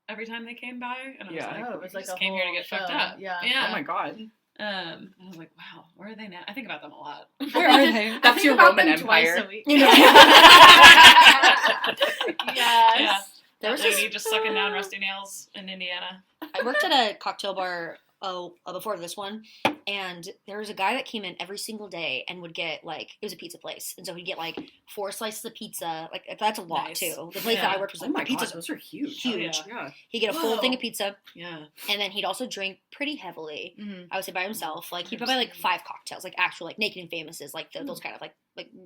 every time they came by. And I was Yeah. like, Oh, it was "We like just a came here to whole get fucked show. up." Yeah. Yeah. Oh my god. And I was like, wow, where are they now? I think about them a lot. Where are they? I That's think your about Roman them twice Empire. a week. You know? Yes. Yeah. There That was lady this- just sucking down rusty nails in Indiana. I worked at a cocktail bar before this one, and there was a guy that came in every single day and would get like, it was a pizza place, and so he'd get like 4 slices of pizza. Like that's a lot Nice. too. The place that Yeah. I worked was Oh like my the pizzas god, those are huge. huge. Oh, He'd get a full Whoa. thing of pizza, Yeah. and then he'd also drink pretty heavily. Mhm. I would say by himself. Like he'd probably like 5 cocktails, like actual like Naked and Famouses, like those kind of like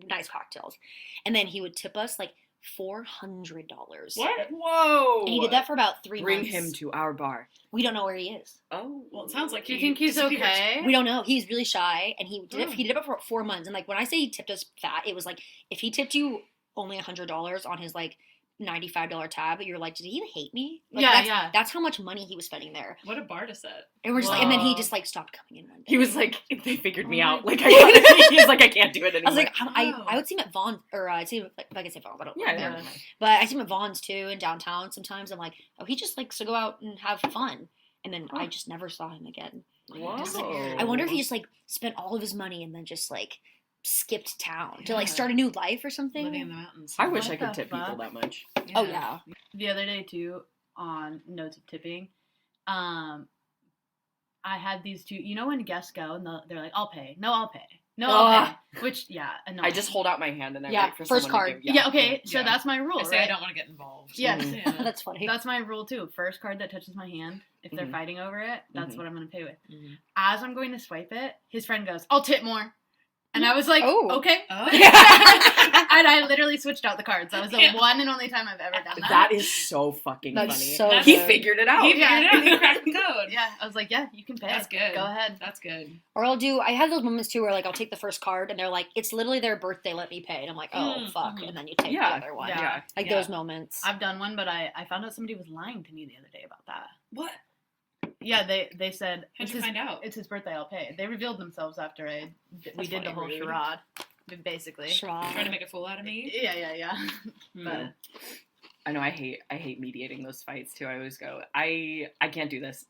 nice cocktails, and then he would tip us like $400. What? Whoa. And he did that for about 3 Bring months. him to our bar. We don't know where he is. Oh. Well, it sounds like Do you think he's disappeared. okay? We don't know. He's really shy, and he did it. Oh. He did it for 4 months. And like when I say he tipped us fat, it was like if he tipped you only $100 on his like $95 tab, you're like, did he even hate me? Like, Yeah, that's, yeah. That's how much money he was spending there. What a bar to set. And we're just like, and then he Whoa. just like stopped coming in one day. He was like, they figured me Oh out. my Like, he was like, I can't do it I anymore. was like, Wow. I would see him at Vaughn's, or I'd see him, like, if I can say Vaughn's, I don't yeah, know. yeah. But I see him at Vaughn's too, in downtown sometimes. I'm like, oh, he just likes to go out and have fun. And then I just never saw him again. Whoa. Just, like, I wonder if he just like spent all of his money and then just like skipped town to like Yeah. start a new life or something. Living in the mountains. I wish What I could the tip people fuck? that much. Oh yeah. The other day too, on notes of tipping, I had these two. You know when guests go and they're like, "I'll pay." No, I'll pay. No, I'll pay. Which annoying. I just hold out my hand and I Yeah, wait for first someone to card. give. Yeah. Okay. So Yeah. that's my rule, I say right? I don't want to get involved. Yes. Mm. Yeah. That's funny. That's my rule too. First card that touches my hand, if they're Mhm. fighting over it, that's Mhm. what I'm going to pay with. Mhm. As I'm going to swipe it, his friend goes, "I'll tip more," and I was like, Oh. "Okay." Oh. And I literally switched out the cards. That was the Yeah. one and only time I've ever done that. That is so fucking That's funny. so He good. figured it out. He figured it out. He cracked the code. Yeah, I was like, "Yeah, you can pay. That's good. Go ahead." That's good. Or I have those moments too where like I'll take the first card and they're like, it's literally their birthday, let me pay. And I'm like, oh Mm, fuck. mhm. And then you take Yeah. the other one. Yeah. Yeah. Like Yeah. those moments. I've done one, but I found out somebody was lying to me the other day about that. What? Yeah, they said How'd you find out? it's his birthday. I'll pay. They revealed themselves after we That's did the funny, whole rude. charade, basically. Shrug. Trying to make a fool out of me? Yeah. Mm. I know I hate mediating those fights too. I always go, I can't do this.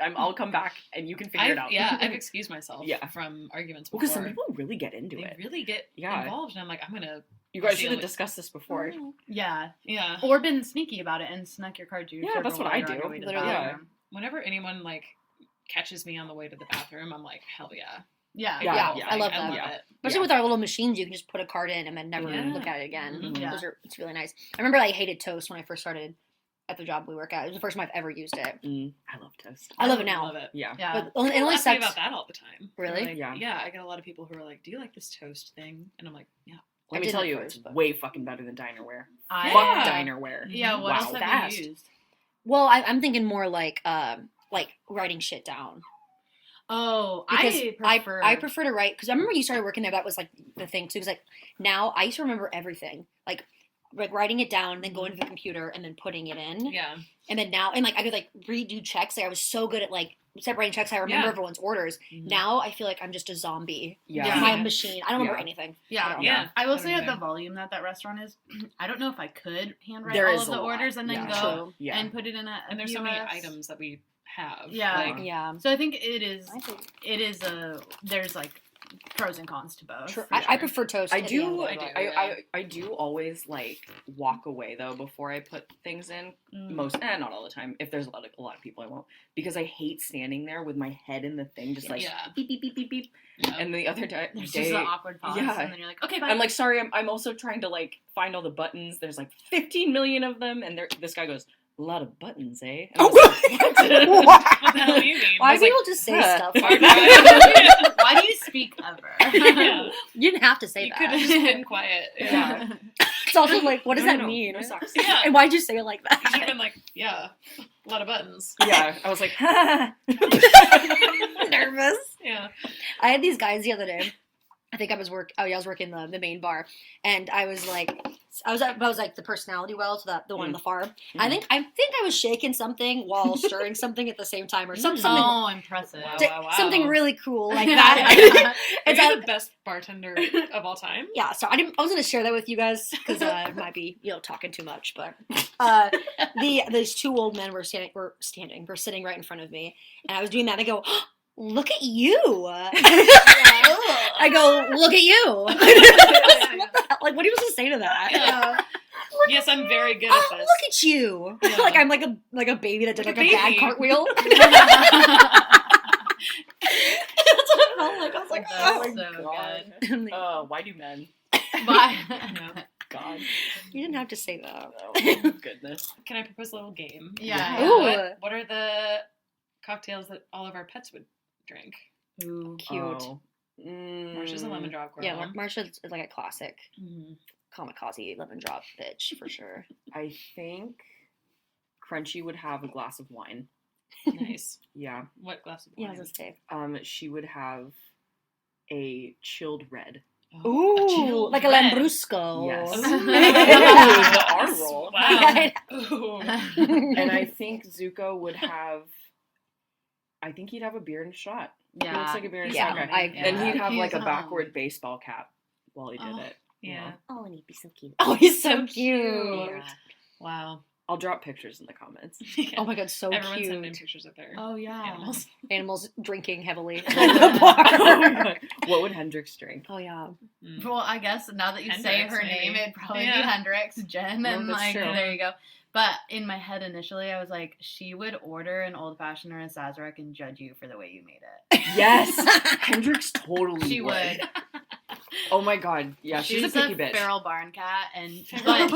I'll come back and you can figure it out. Yeah, I've excused myself Yeah. from arguments before. Because some people really get into they it. really get Yeah. involved, and I'm like, I'm gonna. You guys See, should have like- discussed this before. Yeah, Yeah. or been sneaky about it and snuck your card to your Yeah, server that's what while I you're on do, your way to the literally. bathroom. Whenever anyone like catches me on the way to the bathroom, I'm like, hell yeah. Yeah, Yeah, yeah, yeah, I love I that. love Yeah. it. Especially Yeah. with our little machines, you can just put a card in and then never Yeah. look at it again. Mhm. Yeah. It's really nice. I remember I hated toast when I first started at the job we work at. It was the first time I've ever used it. I love toast. I love it now. Love it. Yeah. yeah. But it only People ask me sucks. about that all the time. Really? They're like, Yeah. Yeah, I get a lot of people who are like, "Do you like this toast thing?" And I'm like, "Yeah." Let I me did tell it you, first, it's but- way fucking better than dinerware. I, Fuck dinerware. Yeah, what Wow. else have Fast. you used? Well, I'm thinking more like writing shit down. Oh, Because I prefer. I prefer to write because I remember you started working there. That was like the thing too. Because like now I used to remember everything, like writing it down, then going to the computer and then putting it in, Yeah. and then now and like I could like redo checks. Like I was so good at like separating checks. I remember Yeah. everyone's orders. Mhm. Now I feel like I'm just a zombie. Yeah. Yeah. My machine. I don't remember Yeah. anything. I Yeah, don't Yeah. know. I will I say don't at the either. volume that restaurant is, I don't know if I could handwrite There all is of a the lot. orders and then Yeah. go True. Yeah. and put it in a And there's so many POS. items that we have. Yeah. Like, Yeah. So I think it is. I think There's like pros and cons to both. True. for I sure. prefer toast. I at the end do. of I it. do. I do always like walk away though before I put things in. Mm. Not all the time. If there's a lot of people, I won't because I hate standing there with my head in the thing, just like Yeah. beep beep beep beep beep. Yeah. And the other day, There's just an awkward pause, yeah. and then you're like, okay, bye. I'm like, sorry, I'm also trying to like find all the buttons. There's like 15 million of them, and this guy goes, a lot of buttons, eh? And I was like, what? What the hell do you mean? Why was do like, people just say huh. stuff? Why Like do that? why do you speak ever? Yeah. You didn't have to say You could have that. just been quiet. Yeah. It's also like, what does No, that no, mean? no sucks. Yeah. And why'd you say it like You should have that? been like, yeah, a lot of buttons. Yeah, I was like, Nervous. Yeah. I had these guys the other day. I think I was working the main bar, and I was like I was like the personality well, so the one on the farm. Mm. I think I was shaking something while stirring something at the same time, or something. Oh, impressive. Wow. Something really cool like Yeah. that. Are It's you the best bartender of all time? yeah, so I was gonna share that with you guys because it might be talking too much, but these two old men were sitting right in front of me, and I was doing that. And I go, oh, look at you! I go, look at you! What the hell? Like, what are you supposed to say to that? Yeah. Yes, I'm very good at Oh, this. look at you! Yeah. Like I'm like a baby that did Like like a a bad baby. cartwheel. That's what it felt like. I was like, That's oh. so God. good. Why do men? Bye. God. You didn't have to say that. Oh, goodness. Can I propose a little game? Yeah. Ooh. What are the cocktails that all of our pets would drink? Ooh. Cute. Oh. Marsha's a lemon drop girl. Yeah, Marsha's like a classic Mhm. kamikaze lemon drop bitch for sure. I think Crunchy would have a glass of wine. Nice. Yeah. What glass of Yeah, I wine? was gonna say. She would have a chilled red. Ooh, chilled like a red. Lambrusco. Yes. Ooh. The R roll. Wow. Ooh. And I think Zuko would have. I think he'd have a beer and a shot. He Yeah. looks like a beer and a Yeah, shot guy. I- And he'd have like a He's, backward baseball cap while he did Oh. it. Yeah. Oh, and he'd be so cute. Oh, he's so So cute. cute. Wow. I'll drop pictures in the comments. Oh my god, so Everyone cute. send in pictures of their Oh yeah. animals. Animals drinking heavily Oh at the bar. my God. What would Hendrix drink? Oh yeah. Mm. Well, I guess now that you say Hendrix, her name, maybe. it'd probably Yeah. be Hendrix, Jen, No, and that's like true. there you go. But in my head initially, I was like, she would order an old fashioned or a Sazerac and judge you for the way you made it. Yes, Hendrix totally She would. Oh my god, yeah, she's a picky bitch. feral barn cat, and Feral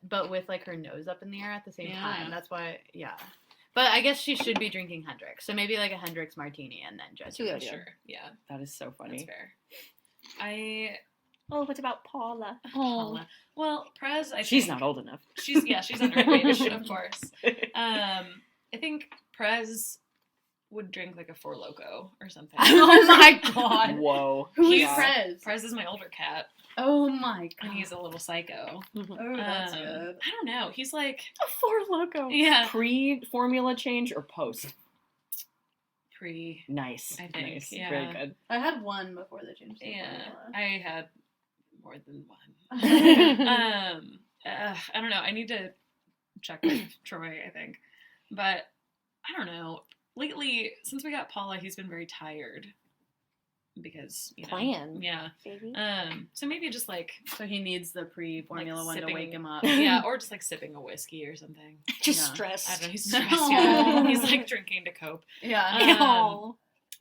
but with like her nose up in the air at the same Yeah. time. That's why, yeah. But I guess she should be drinking Hendrix, so maybe like a Hendrix martini and then judge That's a good you. idea. Sure. Yeah. That is so That's funny. fair. I Oh, what about Paula? Paula. Well, Prez, I She's think, not old enough. She's underage, of course. I think Prez would drink like a Four Loko or something. Oh my god. Whoa. Who is Yeah. Prez? Prez is my older cat, Oh my god. and he's a little psycho. Oh, that's Um, good. I don't know. He's like, A Four Loco. yeah, Pre-formula change or post? pre. Nice. I think, Nice. yeah. Very good. I had one before the change. Yeah, I had more than one. I I don't know. I need to check with Troy, I think. But I don't know. Lately, since we got Paula, he's been very tired because you know, Plan. yeah. Baby. So maybe just like So he needs the pre-formula Like one to sipping- wake him up. yeah, or just like sipping a whiskey or something. Just Yeah. I stressed. don't know. He's stressed. Yeah. He's like drinking to cope. Yeah. Aw.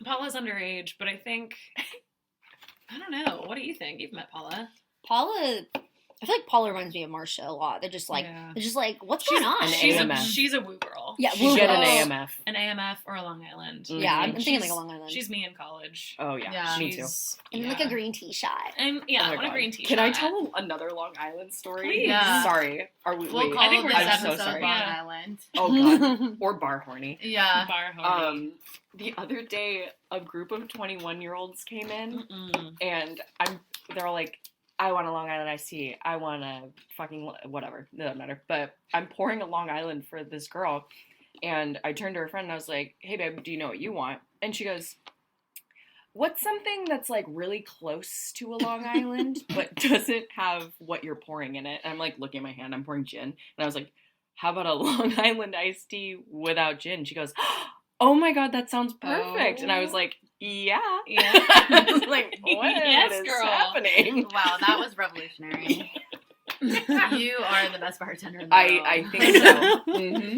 Paula's underage, but I think I don't know. What do you think? You've met Paula. Paula, I feel like Paula reminds me of Marsha a lot. They're just like, Yeah. they're just like, what's going on? an She's AMF. she's a woo girl. Yeah, She woo get girl. an AMF. An AMF or a Long Island. Mm. Yeah, I'm Mhm. thinking like She's- a Long Island. She's me in college. Oh yeah, Yeah. me too. She's- and yeah. like a green tea shot. And yeah, Oh I my want a God. green tea. Can I shot. tell another Long Island story? Please. Yeah. Sorry. Are we? We'll wait. call I think we're this I'm so episode sorry. Long Yeah. Island. Oh god. Or bar horny. Yeah. Bar Horny. The other day, a group of 21-year-olds came in, Mm-mm. and they're all like, I want a Long Island iced tea. I want a fucking whatever. It doesn't matter. But I'm pouring a Long Island for this girl, and I turned to her friend and I was like, hey babe, do you know what you want? And she goes, what's something that's like really close to a Long Island but doesn't have what you're pouring in it? And I'm like looking at my hand, I'm pouring gin, and I was like, how about a Long Island iced tea without gin? She goes, oh my god, that sounds perfect. And I was like, yeah. Yeah. I was like, what Yes, is girl. happening? Wow, that was revolutionary. You are the best bartender in the world. I think so. hmm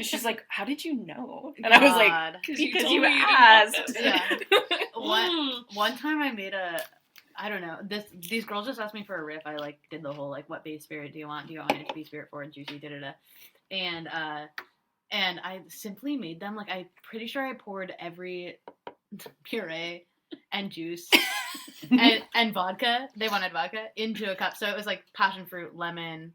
She's like, how did you know? And I was like, God. because told you me didn't want asked. this. Yeah. Mm. One time I made I don't know, these girls just asked me for a riff. I like did the whole like, what base spirit do you want? Do you want it to be spirit forward, juicy, da-da-da. And I simply made them, like, I'm pretty sure I poured every puree and juice and vodka, they wanted vodka, into a cup. So it was like passion fruit, lemon,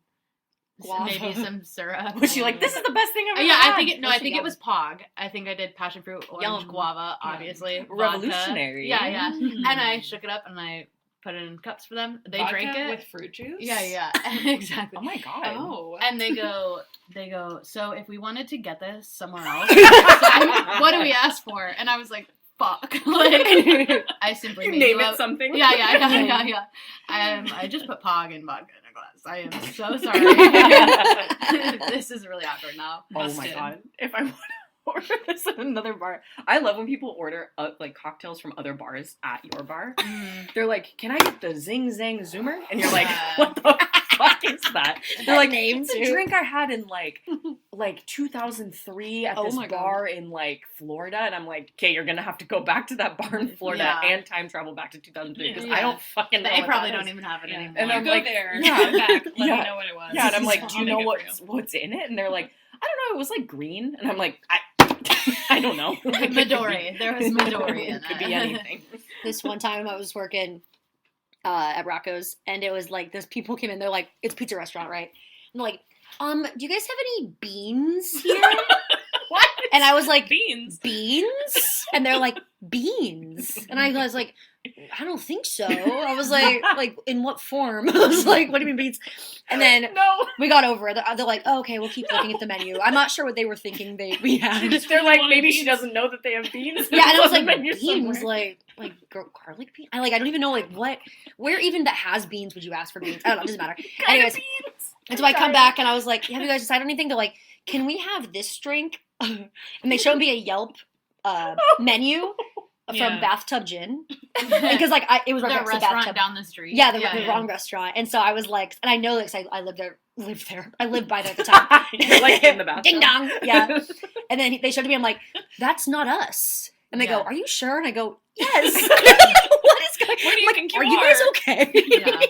Guava. maybe some syrup. Was she like, this is the best thing I've ever Yeah, had? I think That's it yum. was Pog. I think I did passion fruit, orange, Yum. guava, obviously. vodka. Revolutionary. Yeah, yeah. Mm. And I shook it up and I put it in cups for them. They Vodka drink it with fruit juice. Yeah, exactly. Oh my god. Oh. And they go, so if we wanted to get this somewhere else, what do we ask for? And I was like, fuck. Like, I simply You made name you it up. something. Yeah. I just put Pog and vodka in a glass. I am so sorry. This is really awkward now. Oh my Busted. god. If I want to order this at another bar. I love when people order like cocktails from other bars at your bar. They're like, "Can I get the Zing Zang Zoomer?" And you're like, "What the fuck is that?" They're like, name "It's a too. drink I had in like 2003 at Oh this my God. bar in like Florida." And I'm like, "Okay, you're gonna have to go back to that bar in Florida Yeah. and time travel back to 2003 because Yeah. I don't fucking know." They what probably that don't is." even have it anymore. And you I'm go like, there, yeah. come back, let Yeah. me know what it was. Yeah, and I'm like, I'll "Do you make know it for you. what's in it?" And they're like, "I don't know. It was like green." And I'm like, I don't know. Like, it could be- Midori. There was Midori in It could it. be anything. This one time I was working at Rocco's, and it was like, those people came in, they're like, it's a pizza restaurant, right? And they're like, do you guys have any beans here? What? And I was like, Beans. beans? And they're like, beans. And I was like, I don't think so. I was like, in what form? I was like, what do you mean beans? And then No. we got over it. They're like, oh, okay, we'll keep looking at the menu. I'm not sure what they were thinking we had. They're like, wanted maybe she beans. doesn't know that they have beans. Yeah, and I was on the like, menu beans, somewhere. like garlic beans. I don't even know where even that has beans would you ask for beans? I don't know, it doesn't matter. Anyways, and so I come back and I was like, have you guys decided anything? They're like, can we have this drink? And they showed me a Yelp menu from Yeah. Bathtub Gin because it was right The next to restaurant Bathtub. down the street. Yeah, the wrong restaurant. And so I was like, and I know that 'cause I lived there. I lived by there at the time. You're like in the bathroom. Ding dong. Yeah. And then they showed it to me. I'm like, that's not us. And they go, Yeah. are you sure? And I go, yes. What is going on? Where do you Like, think you are you guys are? okay? Yeah.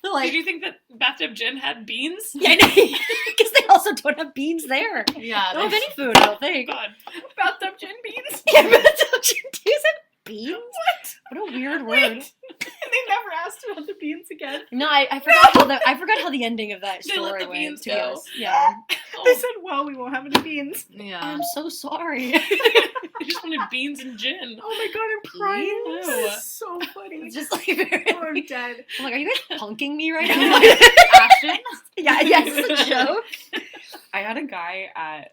They're like, Did you think that Bathtub Gin had beans? yeah, because they also don't have beans there. Yeah. They don't have any food, I don't think. God. Bathtub gin beans. Yeah, but do you have beans? What a weird word. And they never asked about the beans again. No, I forgot how the ending of that They let story the went. beans to be go. honest. Yeah. They Oh, said, "Well, we won't have any beans." Yeah. I'm so sorry. I just wanted beans and gin. Oh my god, I'm crying. Beans? This is so funny. It's just like very, Oh, I'm dead. I'm like, are you guys punking me right now? Ashton? yeah, it's a joke. I had a guy at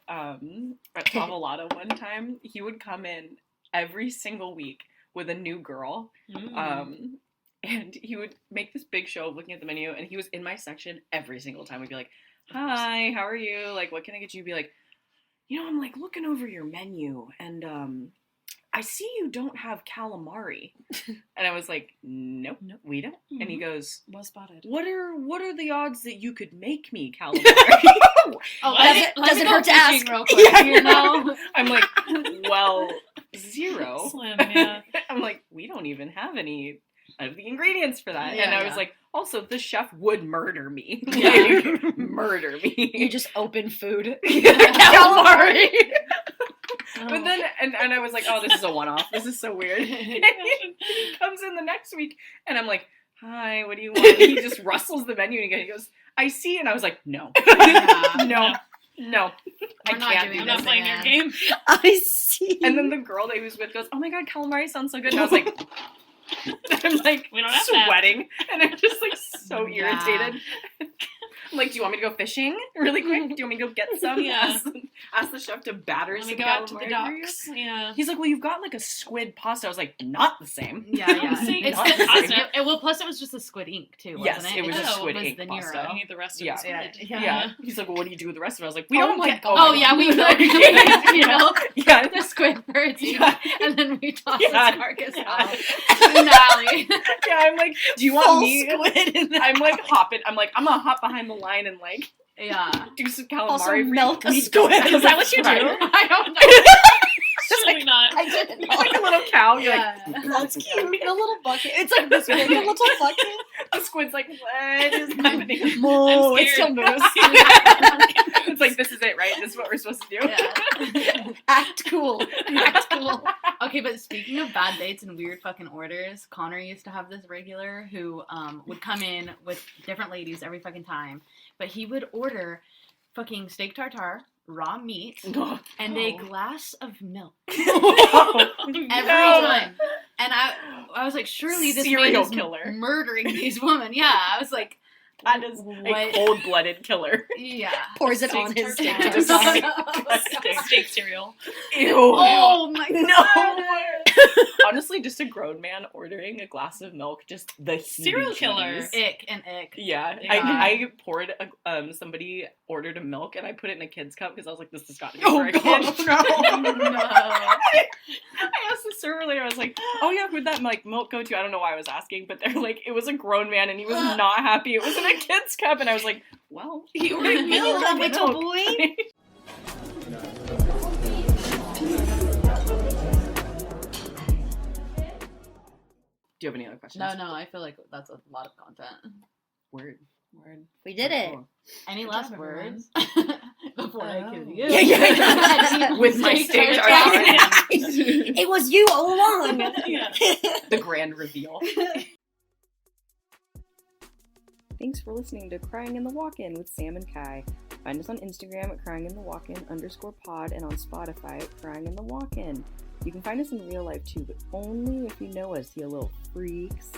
Tavalada one time. He would come in every single week with a new girl. And he would make this big show of looking at the menu, and he was in my section every single time. We'd be like, "Hi, how are you? Like, what can I get you?" He'd be like, "I'm like looking over your menu, and I see you don't have calamari." And I was like, "Nope, we don't." And he goes, Well spotted. What are the odds that you could make me calamari?" Oh, What? Doesn't hurt to ask. Real quick, Yeah. you know? I'm like, "Well, 0." Slim, yeah. I'm like, "We don't even have any of the ingredients for that." Yeah, and I was yeah. like, "Also, the chef would murder me." Yeah. Like, murder me. You just open food. Calamari. Oh. But then, and I was like, "Oh, this is a one-off. This is so weird." And he comes in the next week, and I'm like, "Hi, what do you want?" And he just rustles the menu and he goes, "I see." And I was like, "No, Yeah. no, I We're not can't doing do I'm this." not playing your again. game. I see. And then the girl that he was with goes, "Oh my god, calamari sounds so good." And I was like, I'm like We don't have that. sweating, and I'm just like so Yeah. irritated. I'm like, "Do you want me to go fishing really quick? Do you want me to go get some?" Yeah. Ask the chef to batter Let some me go out to the calamari for you. docks. Yeah. He's like, "Well, you've got like a squid pasta." I was like, "Not the same." Yeah, yeah. Saying It's not the, the same. well, plus it was just the squid ink too, wasn't Yes, it? it was It just was squid was ink the pasta. Nero. I need the rest of Yeah. the squid. Yeah. He's like, "Well, what do you do with the rest of it?" I was like, "We Oh don't my get." God. Oh yeah, we milk you know Yeah. the squid for its Yeah. and then we toss Yeah. its carcass out in the alley. Yeah, I'm like, "Do you want Full me?" squid in there. I'm like hopping. I'm like, I'm gonna hop behind the line and like Yeah. do some calamari. Also for you. milk a We squid. don't- Is that what you do? Right. I don't know. Surely not. I didn't know. It's like a little cow. You're Yeah. That's cute. In a little bucket. It's like this big, a little bucket. like, the squid's like, "What is happening?" Moo. I'm It's still scared. moose. It's like, this is it, right? This is what we're supposed to do. Yeah. Act cool. Act cool. Okay, but speaking of bad dates and weird fucking orders, Connor used to have this regular who would come in with different ladies every fucking time, but he would order fucking steak tartare, raw meat, and a glass of milk every No. time. And I was like, surely this Serial man is killer. murdering these women. Yeah, I was like, That is a what? cold-blooded killer. Yeah. Pours it on his Steak steak. tartare. Steak cereal. Ew. Oh my No. god. Honestly, just a grown man ordering a glass of milk, just the Serial killer. heebie-jeebies. Ick and ick. Yeah, Yeah. I poured somebody ordered a milk and I put it in a kid's cup because I was like, this has got to be Oh, for a God, kid. no. I asked the server later, I was like, oh yeah, where'd that like milk go to? I don't know why I was asking, but they're like, it was a grown man and he was not happy. It was in a kid's cup and I was like, well, he ordered milk. Little boy. Do you have any other questions? No, I feel like that's a lot of content. Word. We did it. Cool. Any Good last job, words before I kill you? Yeah. With my Steak steak tartare. tartare. It was you all along. The grand reveal. Thanks for listening to Crying in the Walk-In with Sam and Kai. Find us on Instagram at cryinginthewalkin_pod and on Spotify at Crying in the Walk-In. You can find us in real life too, but only if you know us, you little freaks.